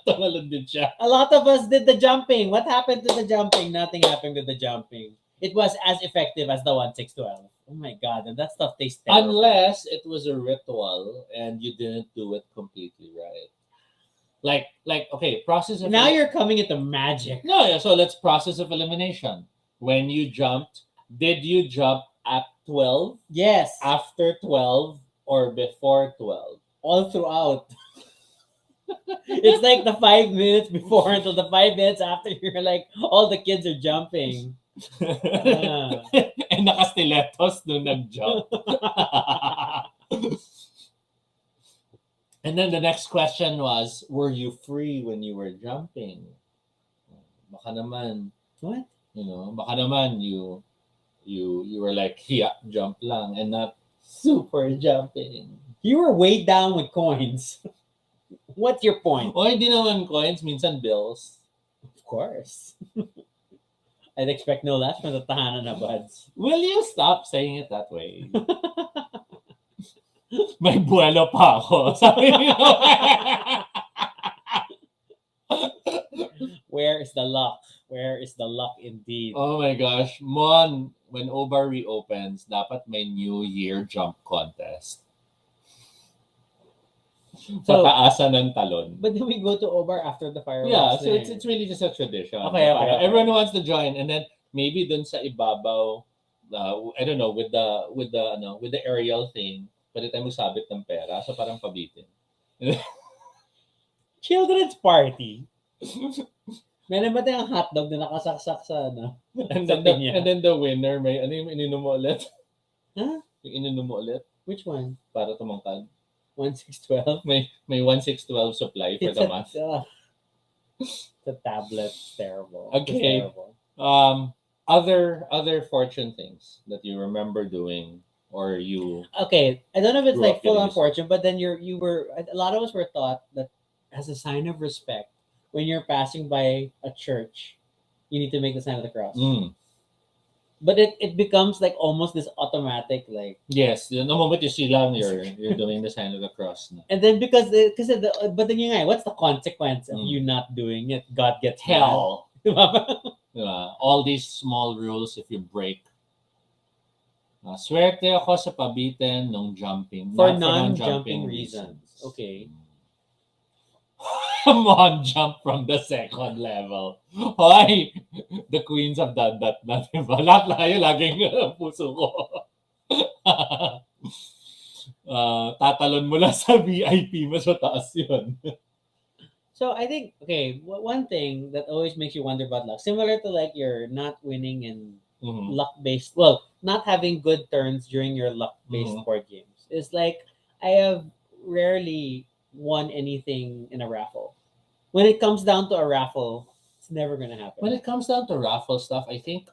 Tumalon din siya. A lot of us did the jumping. What happened to the jumping? Nothing happened to the jumping. It was as effective as the 1,612. Oh my god, and that stuff tastes terrible. Unless it was a ritual and you didn't do it completely right. Like okay, process of Now you're coming into magic. No, yeah, so let's process of elimination. When you jumped, did you jump at 12, Yes. after 12, or before 12? All throughout. It's like the 5 minutes before until the 5 minutes after you're like, all the kids are jumping. And nakastilettos nung nag-jump. And then the next question was, were you free when you were jumping? Baka naman, What? baka naman you were like, yeah, jump lang and not super jumping. You were weighed down with coins. What's your point? O hindi naman coins, minsan bills. Of course. I'd expect no less from the tahanan na buds. Will you stop saying it that way? May buwelo pa ako. Sabi niyo. Where is the luck? Where is the luck indeed? Oh my gosh. Mon, when Obar reopens, dapat may New Year jump contest. So, Pataasan ng talon. but then we go to Obar after the fireworks. Yeah, so eh. it's really just a tradition. Okay. Everyone wants to join, and then maybe dun sa ibabaw, I don't know, with the aerial thing, pwede tayo magsabit ng pera, so parang pabitin. Children's party. Meron ba tayong hotdog na nakasaksak sa ano? and Sa then pinya? the winner may yung ininom mo ulit? Huh? Yung ininom mo ulit Which one? para tumangkad. 1,612? May 1,612 supply for the month. It's a tablet. It's terrible. Okay. It's terrible. Other fortune things that you remember doing or you Okay, I don't know if it's Grew like up full getting on fortune, but then you were a lot of us were taught that as a sign of respect, when you're passing by a church, you need to make the sign of the cross. But it becomes like almost this automatic like. Yes, the moment you see lang you're doing the sign of the cross. Na. And then but then yun nga, what's the consequence of you not doing it? God gets Hell. mad. All these small rules if you break. Swerte ako sa pabitin nung jumping. For not non-jumping reasons. Okay. Mon jump from the second level. Hoy, the queens have done that na, diba? Lahat layo, laging puso ko. Tatalon mo lang sa VIP mo sa taas yun. So I think, okay, one thing that always makes you wonder about luck, similar to like you're not winning in luck-based, well, not having good turns during your luck-based board games, is like I have rarely won anything in a raffle. When it comes down to a raffle, it's never gonna happen. When it comes down to raffle stuff, I think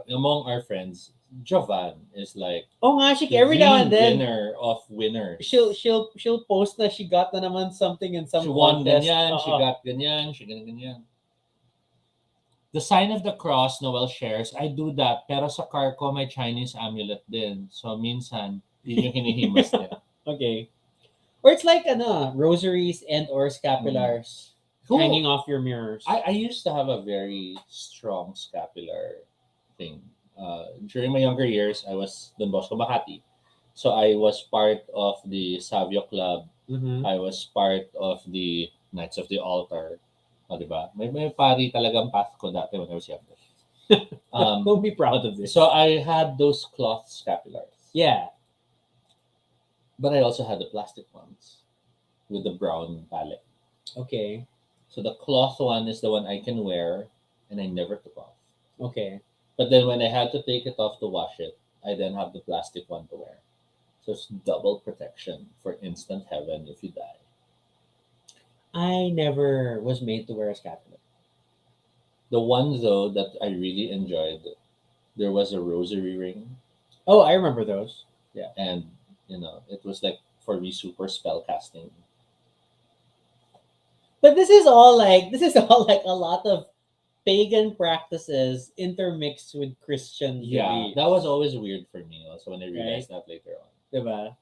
among our friends, Jovan is like oh nga, every now and then winner of winners. she'll post na she got na naman something in some she won contest. ganyan, she got ganyan, she ganyan. The sign of the cross, Noel Shares, I do that, pero sa car ko may Chinese amulet din. So minsan, yun yung hinihimas niya. Okay. Or it's like rosaries and or scapulars hanging off your mirrors. I used to have a very strong scapular thing. During my younger years, I was Don Bosco Makati. So I was part of the Savio Club. I was part of the Knights of the Altar. Diba? May pari talagang path ko dati when I was younger. Don't be proud of this. So I had those cloth scapulars. Yeah. But I also had the plastic ones with the brown palette. Okay. So the cloth one is the one I can wear and I never took off. Okay. But then when I had to take it off to wash it, I then have the plastic one to wear. So it's double protection for instant heaven if you die. I never was made to wear a scapular. The one though that I really enjoyed, there was a rosary ring, Oh, I remember those. and it was like for me super spell casting. But this is all like a lot of pagan practices intermixed with Christian Yeah, beliefs. that was always weird for me also when I realized that later on. Diba?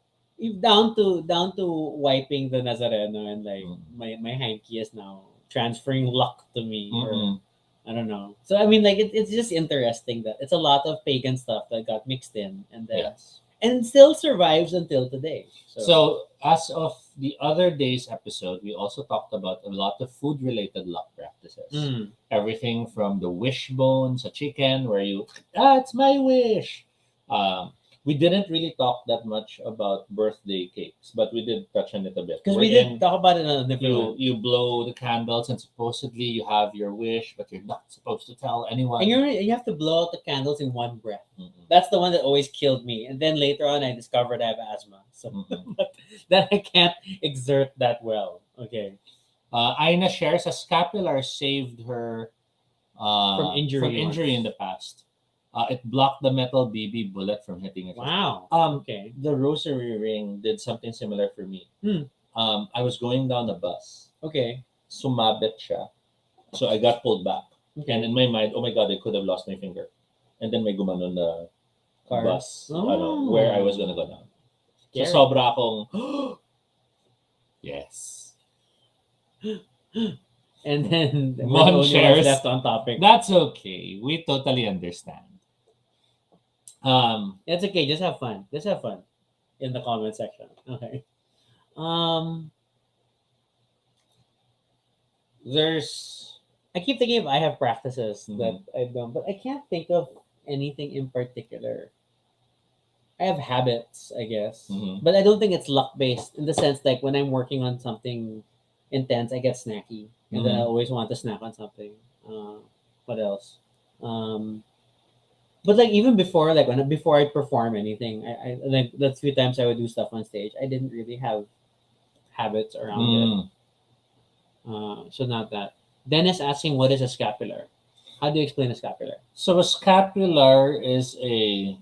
Down to wiping the Nazareno and like Mm. my hanky is now transferring luck to me, or Mm-mm. I don't know. So I mean, like it's just interesting that it's a lot of pagan stuff that got mixed in, and then Yes. and still survives until today. So as of the other day's episode, we also talked about a lot of food-related luck practices. Mm. Everything from the wishbone sa chicken, where it's my wish. We didn't really talk that much about birthday cakes, but we did touch on it a bit. Because we did talk about it on a different one. You blow the candles and supposedly you have your wish, but you're not supposed to tell anyone. And you have to blow out the candles in one breath. Mm-mm. That's the one that always killed me. And then later on, I discovered I have asthma, so Mm-mm. that I can't exert that well. Okay, Aina shares a scapular saved her from injury. in the past. It blocked the metal BB bullet from hitting her. Wow. Um, Okay. The rosary ring did something similar for me. Hmm. I was going down a bus. Okay. Sumabit siya. So I got pulled back. Okay. And in my mind, oh my God, I could have lost my finger. And then may gumanon na Car. bus Oh. where I was gonna go down. Scary. So sobra akong, yes. And then we're Mon the only ones shares. left on topic. That's okay. We totally understand. It's okay. Just have fun. Just have fun in the comment section. Okay. There's I keep thinking if I have practices Mhm. that I don't, but I can't think of anything in particular. I have habits, I guess, Mhm. but I don't think it's luck based in the sense like when I'm working on something intense, I get snacky, and then I Mhm. always want to snack on something. What else? But like even before, like before I perform anything, I like the few times I would do stuff on stage, I didn't really have habits around it. So not that. Dennis asking, what is a scapular? How do you explain a scapular? So a scapular is a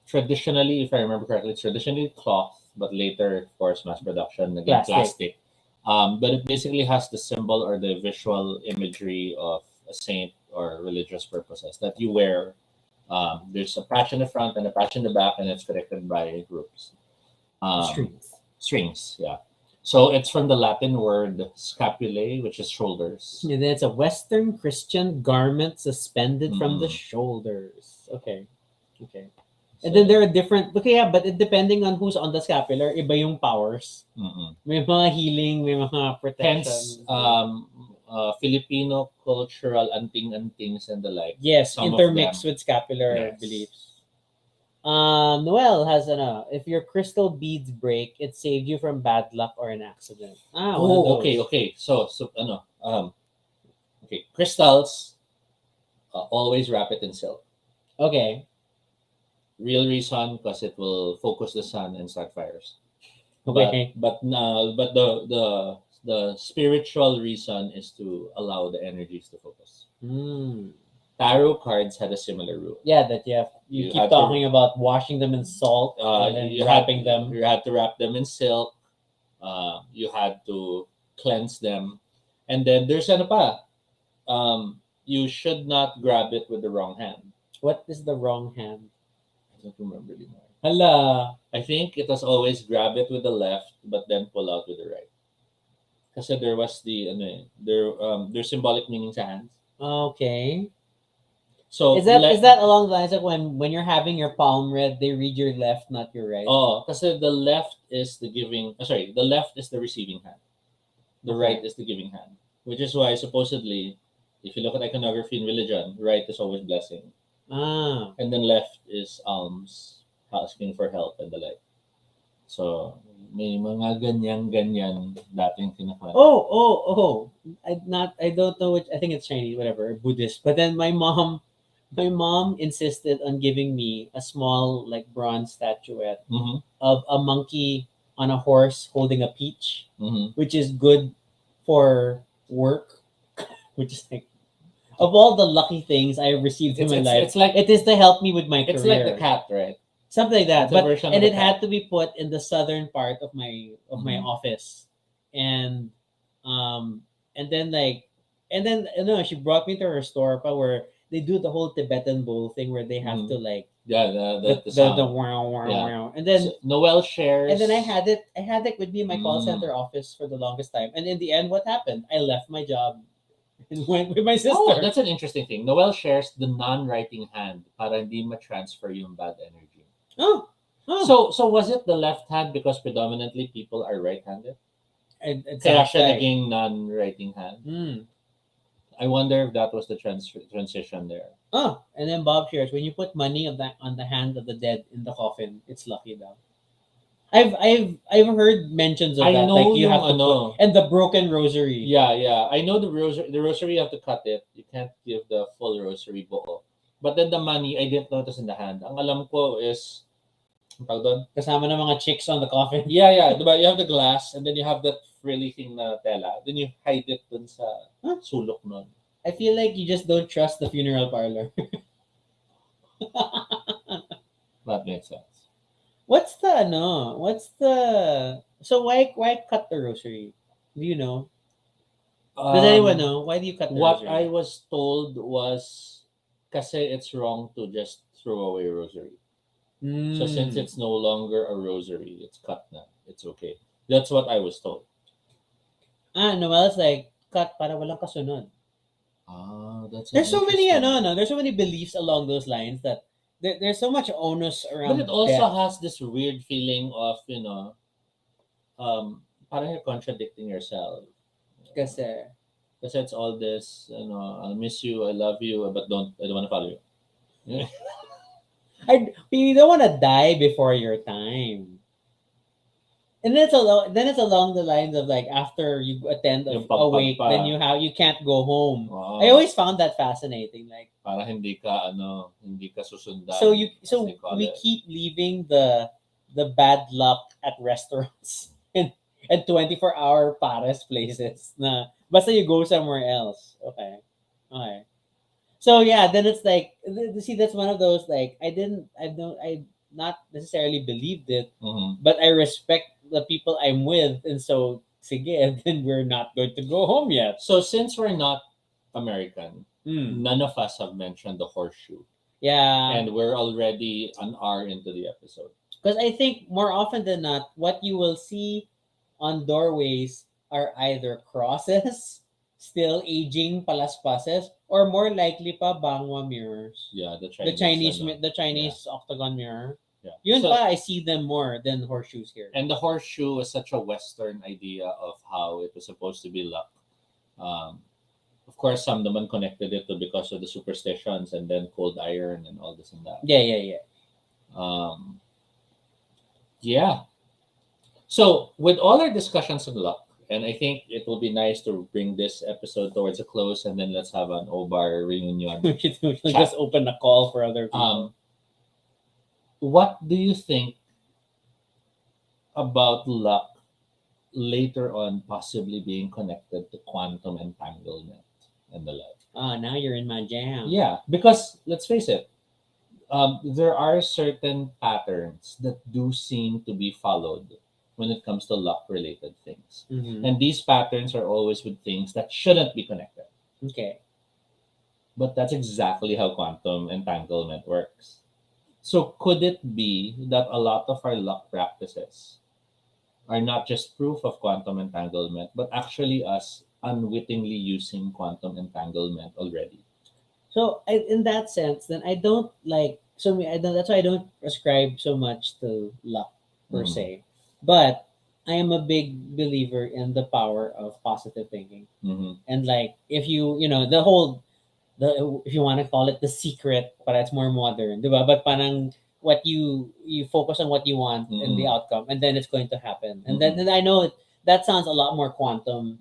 traditionally, if I remember correctly, it's traditionally cloth, but later, of course, mass production again Plastic. plastic. But it basically has the symbol or the visual imagery of a saint or religious purposes that you wear. There's a patch in the front and a patch in the back, and it's connected by groups. Strings. Strings, yeah. So it's from the Latin word scapulae, which is shoulders. And then it's a Western Christian garment suspended from the Mhm. shoulders. Okay. Okay. So, And then there are different, okay, yeah, but depending on who's on the scapular, iba yung powers. mm-mm. May mga healing, may mga protection. Hence, Filipino cultural anting-antings and the like. Yes, some of intermixed them. with scapular Yes. beliefs. Noel has if your crystal beads break, it saved you from bad luck or an accident. One of Oh, those. okay. So okay, crystals, always wrap it in silk. Okay. Real reason because it will focus the sun and start fires. Okay. But the spiritual reason is to allow the energies to focus. Tarot cards had a similar rule. Yeah, that you You keep had to- talking about washing them in salt and then wrapping them. You had to wrap them in silk. You had to cleanse them, and then there's ano pa. You should not grab it with the wrong hand. What is the wrong hand? I don't remember anymore. Hala. I think it was always grab it with the left, but then pull out with the right. Kasi there was there's symbolic meaning sa hands. Okay. So Is that along the lines of when you're having your palm read, they read your left, not your right? Oh, kasi the left is the giving. The left is the receiving hand. The Okay. right is the giving hand, which is why supposedly, if you look at iconography in religion, right is always blessing, and then left is alms, asking for help and the like. So may mga ganyan dating kinakain. I don't know which. I think it's Chinese, whatever, Buddhist. But then my mom insisted on giving me a small like bronze statuette Mm-hmm. of a monkey on a horse holding a peach, Mm-hmm. which is good for work, which is like of all the lucky things I have received in my life, It's like it is to help me with my it's career. like the cat, right? Something like that. It's a But version and of it a had cat. to be put in the southern part of my Mhm. office, and um and then like and then no, she brought me to her store pa, where they do the whole Tibetan bowl thing where they have to like Yeah, the the sound. wow wow Yeah. wow, and then So, Noel shares. and then I had it with me in my call Mm. center office for the longest time, and in the end, what happened? I left my job and went with my Oh, sister. that's an interesting thing. Noel shares the non-writing hand para hindi ma-transfer yung bad energy. Oh, So was it the left hand because predominantly people are right-handed? it's Kaya actually siya naging non-writing hand. mm. I wonder if that was the transition there. Oh, and then Bob shares when you put money of that on the hand of the dead in the coffin, it's lucky daw. I've heard mentions of I that. know Like you yung have to ano. put and the broken rosary. Yeah. I know the rosary you have to cut it. You can't give the full rosary buo. But then the money, I didn't notice in the hand. Ang alam ko is, ang tawag doon? Kasama ng mga chicks on the coffin. Yeah. Diba? You have the glass and then you have that frilly thing na tela. Then you hide it dun sa sulok nun. I feel like you just don't trust the funeral parlor. That makes sense. What's the so why cut the rosary? Do you know? Does anyone know? Why do you cut the What rosary? I was told was kasi it's wrong to just throw away rosary. So since it's no longer a rosary, it's cut na. It's okay. That's what I was told. Noel, it's like cut para walang kasunod. That's There's so many interesting. there's so many beliefs along those lines that there's so much onus around But it also death. has this weird feeling of, parang you're contradicting yourself. Kasi it's all this, I'll miss you, I love you, but I don't want to follow you. you don't want to die before your time. And then it's along the lines of like after you attend Yung a wake, pagpagpa. then you can't go home. Oo. I always found that fascinating. Like Para hindi ka susundan. so as they call we it. keep leaving the bad luck at restaurants and 24-hour pares places. Na basta you go somewhere else. Okay. So yeah, then it's like see that's one of those like I not necessarily believed it, Mhm. but I respect the people I'm with, and so sige, and then we're not going to go home yet. So since we're not American, Mm. none of us have mentioned the horseshoe. Yeah. And we're already an hour into the episode. Because I think more often than not, what you will see on doorways are either crosses, still aging palaspases, or more likely pa bangwa mirrors. Yeah, The Chinese octagon mirror. Yeah. Yun So- pa, I see them more than horseshoes here. And the horseshoe is such a Western idea of how it was supposed to be luck. Of course, some naman connected it to because of the superstitions and then cold iron and all this and that. Yeah. Yeah. So, with all our discussions on luck, and I think it will be nice to bring this episode towards a close, and then let's have an O-Bar reunion. We should just open a call for other people. What do you think about luck later on possibly being connected to quantum entanglement and the like? Now you're in my jam. Yeah, because let's face it, there are certain patterns that do seem to be followed when it comes to luck-related things. Mhm. And these patterns are always with things that shouldn't be connected. Okay. But that's exactly how quantum entanglement works. So could it be that a lot of our luck practices are not just proof of quantum entanglement, but actually us unwittingly using quantum entanglement already? So in that sense, then I don't like. So that's why I don't ascribe so much to luck per Mhm. se, but I am a big believer in the power of positive thinking. Mm-hmm. And like if if you want to call it the secret, but it's more modern, diba? But parang what you focus on what you want and the outcome, and then it's going to happen. And then I know that sounds a lot more quantum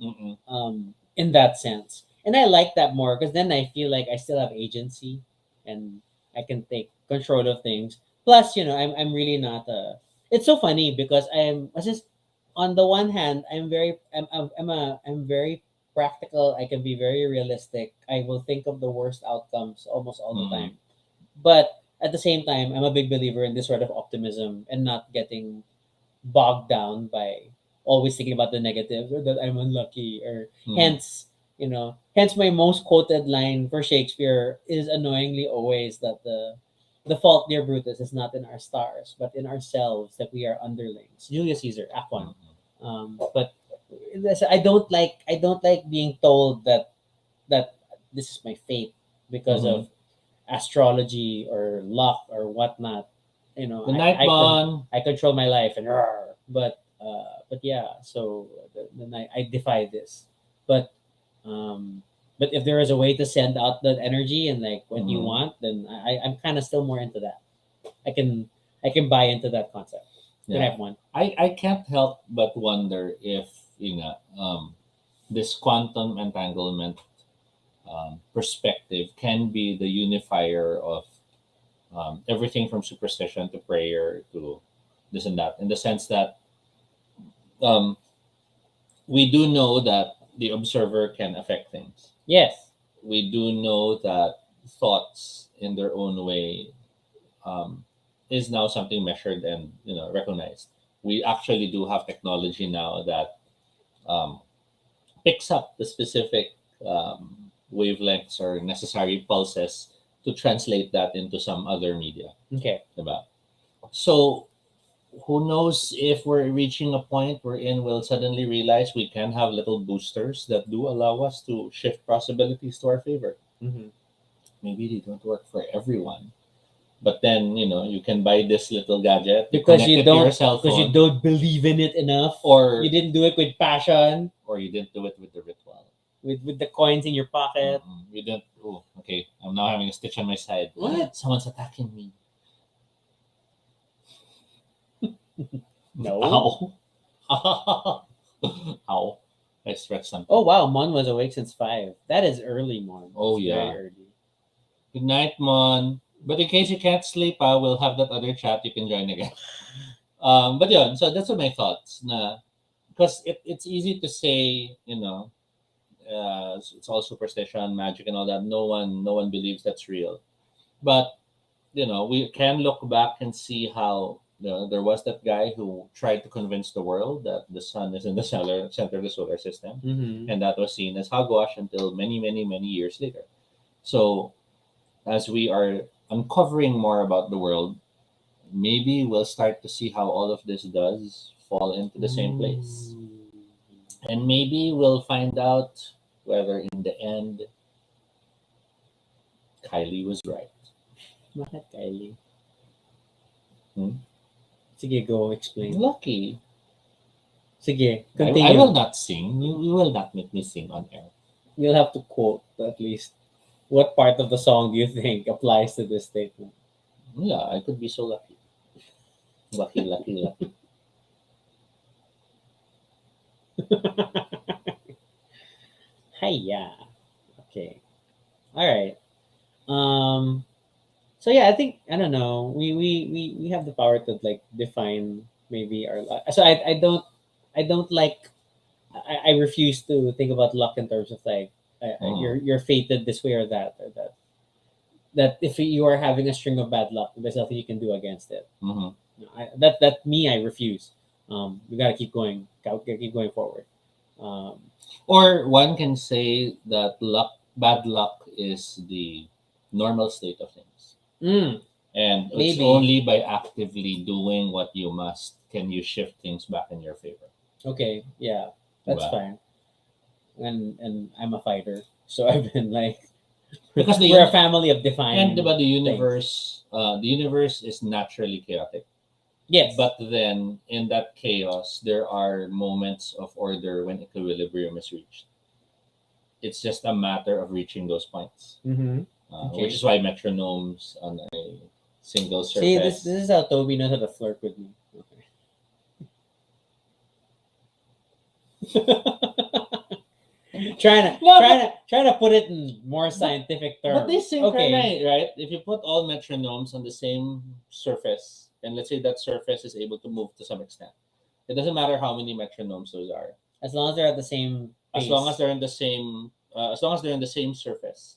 in that sense, and I like that more because then I feel like I still have agency and I can take control of things. Plus, I'm really not a. It's so funny because I just on the one hand I'm very practical. I can be very realistic. I will think of the worst outcomes almost all the time. But at the same time, I'm a big believer in this sort of optimism and not getting bogged down by always thinking about the negatives or that I'm unlucky or hence my most quoted line for Shakespeare is annoyingly always that the fault, dear Brutus, is not in our stars, but in ourselves that we are underlings. Julius Caesar, Act One. But I don't like being told that this is my fate because of astrology or luck or whatnot. The Nightman. I control my life and but yeah. So the night I defy this, but if there is a way to send out that energy and like what you want, then I'm kind of still more into that. I can buy into that concept. Can I have one? I can't help but wonder if this quantum entanglement perspective can be the unifier of everything from superstition to prayer to this and that, in the sense that we do know that the observer can affect things. Yes. We do know that thoughts in their own way is now something measured and recognized. We actually do have technology now that picks up the specific wavelengths or necessary pulses to translate that into some other media. Okay. Diba? So who knows if we're reaching a point wherein we'll suddenly realize we can have little boosters that do allow us to shift possibilities to our favor. Maybe they don't work for everyone, but then you can buy this little gadget because you don't believe in it enough, or you didn't do it with passion, or you didn't do it with the ritual, with the coins in your pocket. You didn't. Oh, okay. I'm now having a stitch on my side. What? Someone's attacking me. No. Ow. Ow. I stretched something. Oh wow, Mon was awake since 5. That is early, Mon. Oh, It's yeah. very early. Good night, Mon. But in case you can't sleep, we'll have that other chat. You can join again. But yeah, so that's what my thoughts. Because it's easy to say, it's all superstition, magic, and all that. No one believes that's real. But we can look back and see how there was that guy who tried to convince the world that the sun is in the center of the solar system, and that was seen as hogwash until many, many, many years later. So, as we are uncovering more about the world, maybe we'll start to see how all of this does fall into the same place, and maybe we'll find out whether in the end Kylie was right. Bakit Kylie? Hmm? Sige, go explain. Lucky. Sige, I continue. will not sing. You will not make me sing on air. You'll have to quote at least. What part of the song do you think applies to this statement? Yeah, I could be so lucky. Lucky, lucky, lucky. Hiya. Okay. All right. So yeah, I think I don't know. We have the power to like define maybe our luck. So I don't like I refuse to think about luck in terms of like you're fated this way or that that if you are having a string of bad luck, there's nothing you can do against it. That me I refuse. We gotta keep going. Gotta keep going forward. Or one can say that bad luck is the normal state of things. And it's Maybe. only by actively doing what you must can you shift things back in your favor. Okay, yeah, that's Diba? fine. And I'm a fighter, so I've been like Because we're a family of defying. and diba, the universe is naturally chaotic. Yes, But then in that chaos, there are moments of order when equilibrium is reached. It's just a matter of reaching those points. Okay. Which is why metronomes on a single surface. See, this is how Toby knows how to flirt with me. Okay. trying to put it in more scientific terms. But they synchronize, right? If you put all metronomes on the same surface, and let's say that surface is able to move to some extent, it doesn't matter how many metronomes those are, as long as they're at the same pace. as long as they're in the same, surface.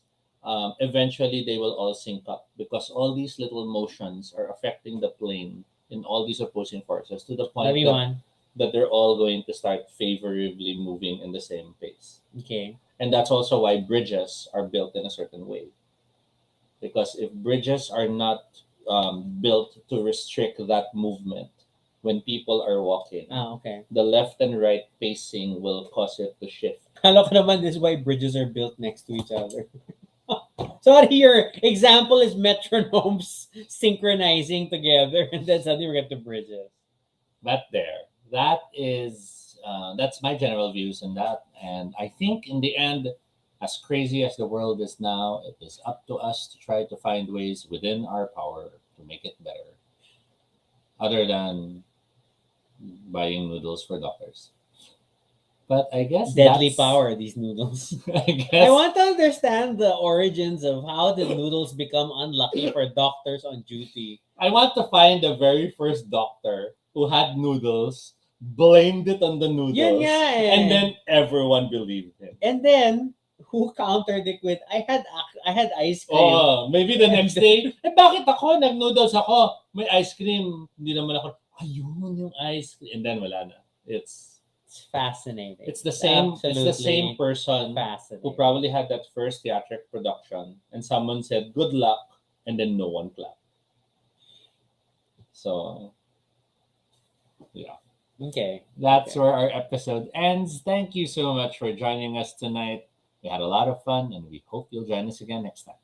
Eventually they will all sync up because all these little motions are affecting the plane in all these opposing forces to the point that they're all going to start favorably moving in the same pace. Okay. And that's also why bridges are built in a certain way. Because if bridges are not built to restrict that movement when people are walking, okay, the left and right pacing will cause it to shift. Kala ko naman this is why bridges are built next to each other. Sorry, your example is metronomes synchronizing together, and then suddenly we get to bridges. But that is that's my general views on that. And I think in the end, as crazy as the world is now, it is up to us to try to find ways within our power to make it better, other than buying noodles for doctors. But I guess deadly power, these noodles. I want to understand the origins of how the noodles become unlucky for doctors on duty. I want to find the very first doctor who had noodles, blamed it on the noodles, and then everyone believed him. And then who countered it with, I had ice cream. Oh, maybe the next day, bakit ako? Nag-noodles ako. May ice cream. Hindi naman ako, ayun yung ice cream. And then wala na. It's fascinating. It's the same. It's the same person who probably had that first theatric production, and someone said "good luck," and then no one clapped. So, yeah. Okay. That's where our episode ends. Thank you so much for joining us tonight. We had a lot of fun, and we hope you'll join us again next time.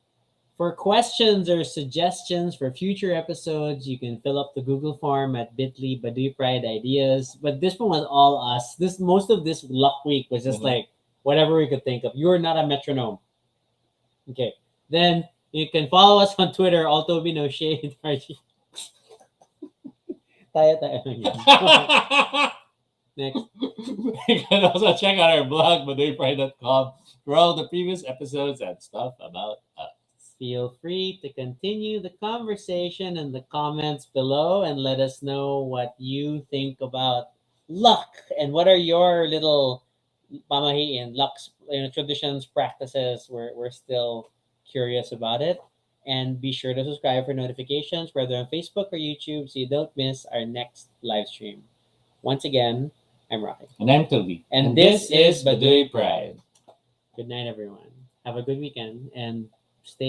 For questions or suggestions for future episodes, you can fill up the Google form at bit.ly Baduy Pride Ideas. But this one was all us. Most of this luck week was just like whatever we could think of. You're not a metronome. Okay. Then you can follow us on Twitter, Toby No Shade. Next. You can also check out our blog, baduypride.com, for all the previous episodes and stuff about us. Feel free to continue the conversation in the comments below and let us know what you think about luck and what are your little pamahiin, luck, traditions, practices. We're still curious about it. And be sure to subscribe for notifications, whether on Facebook or YouTube, so you don't miss our next live stream. Once again, I'm Rocky. And I'm Toby. And this is Baduy Pride. Good night, everyone. Have a good weekend and stay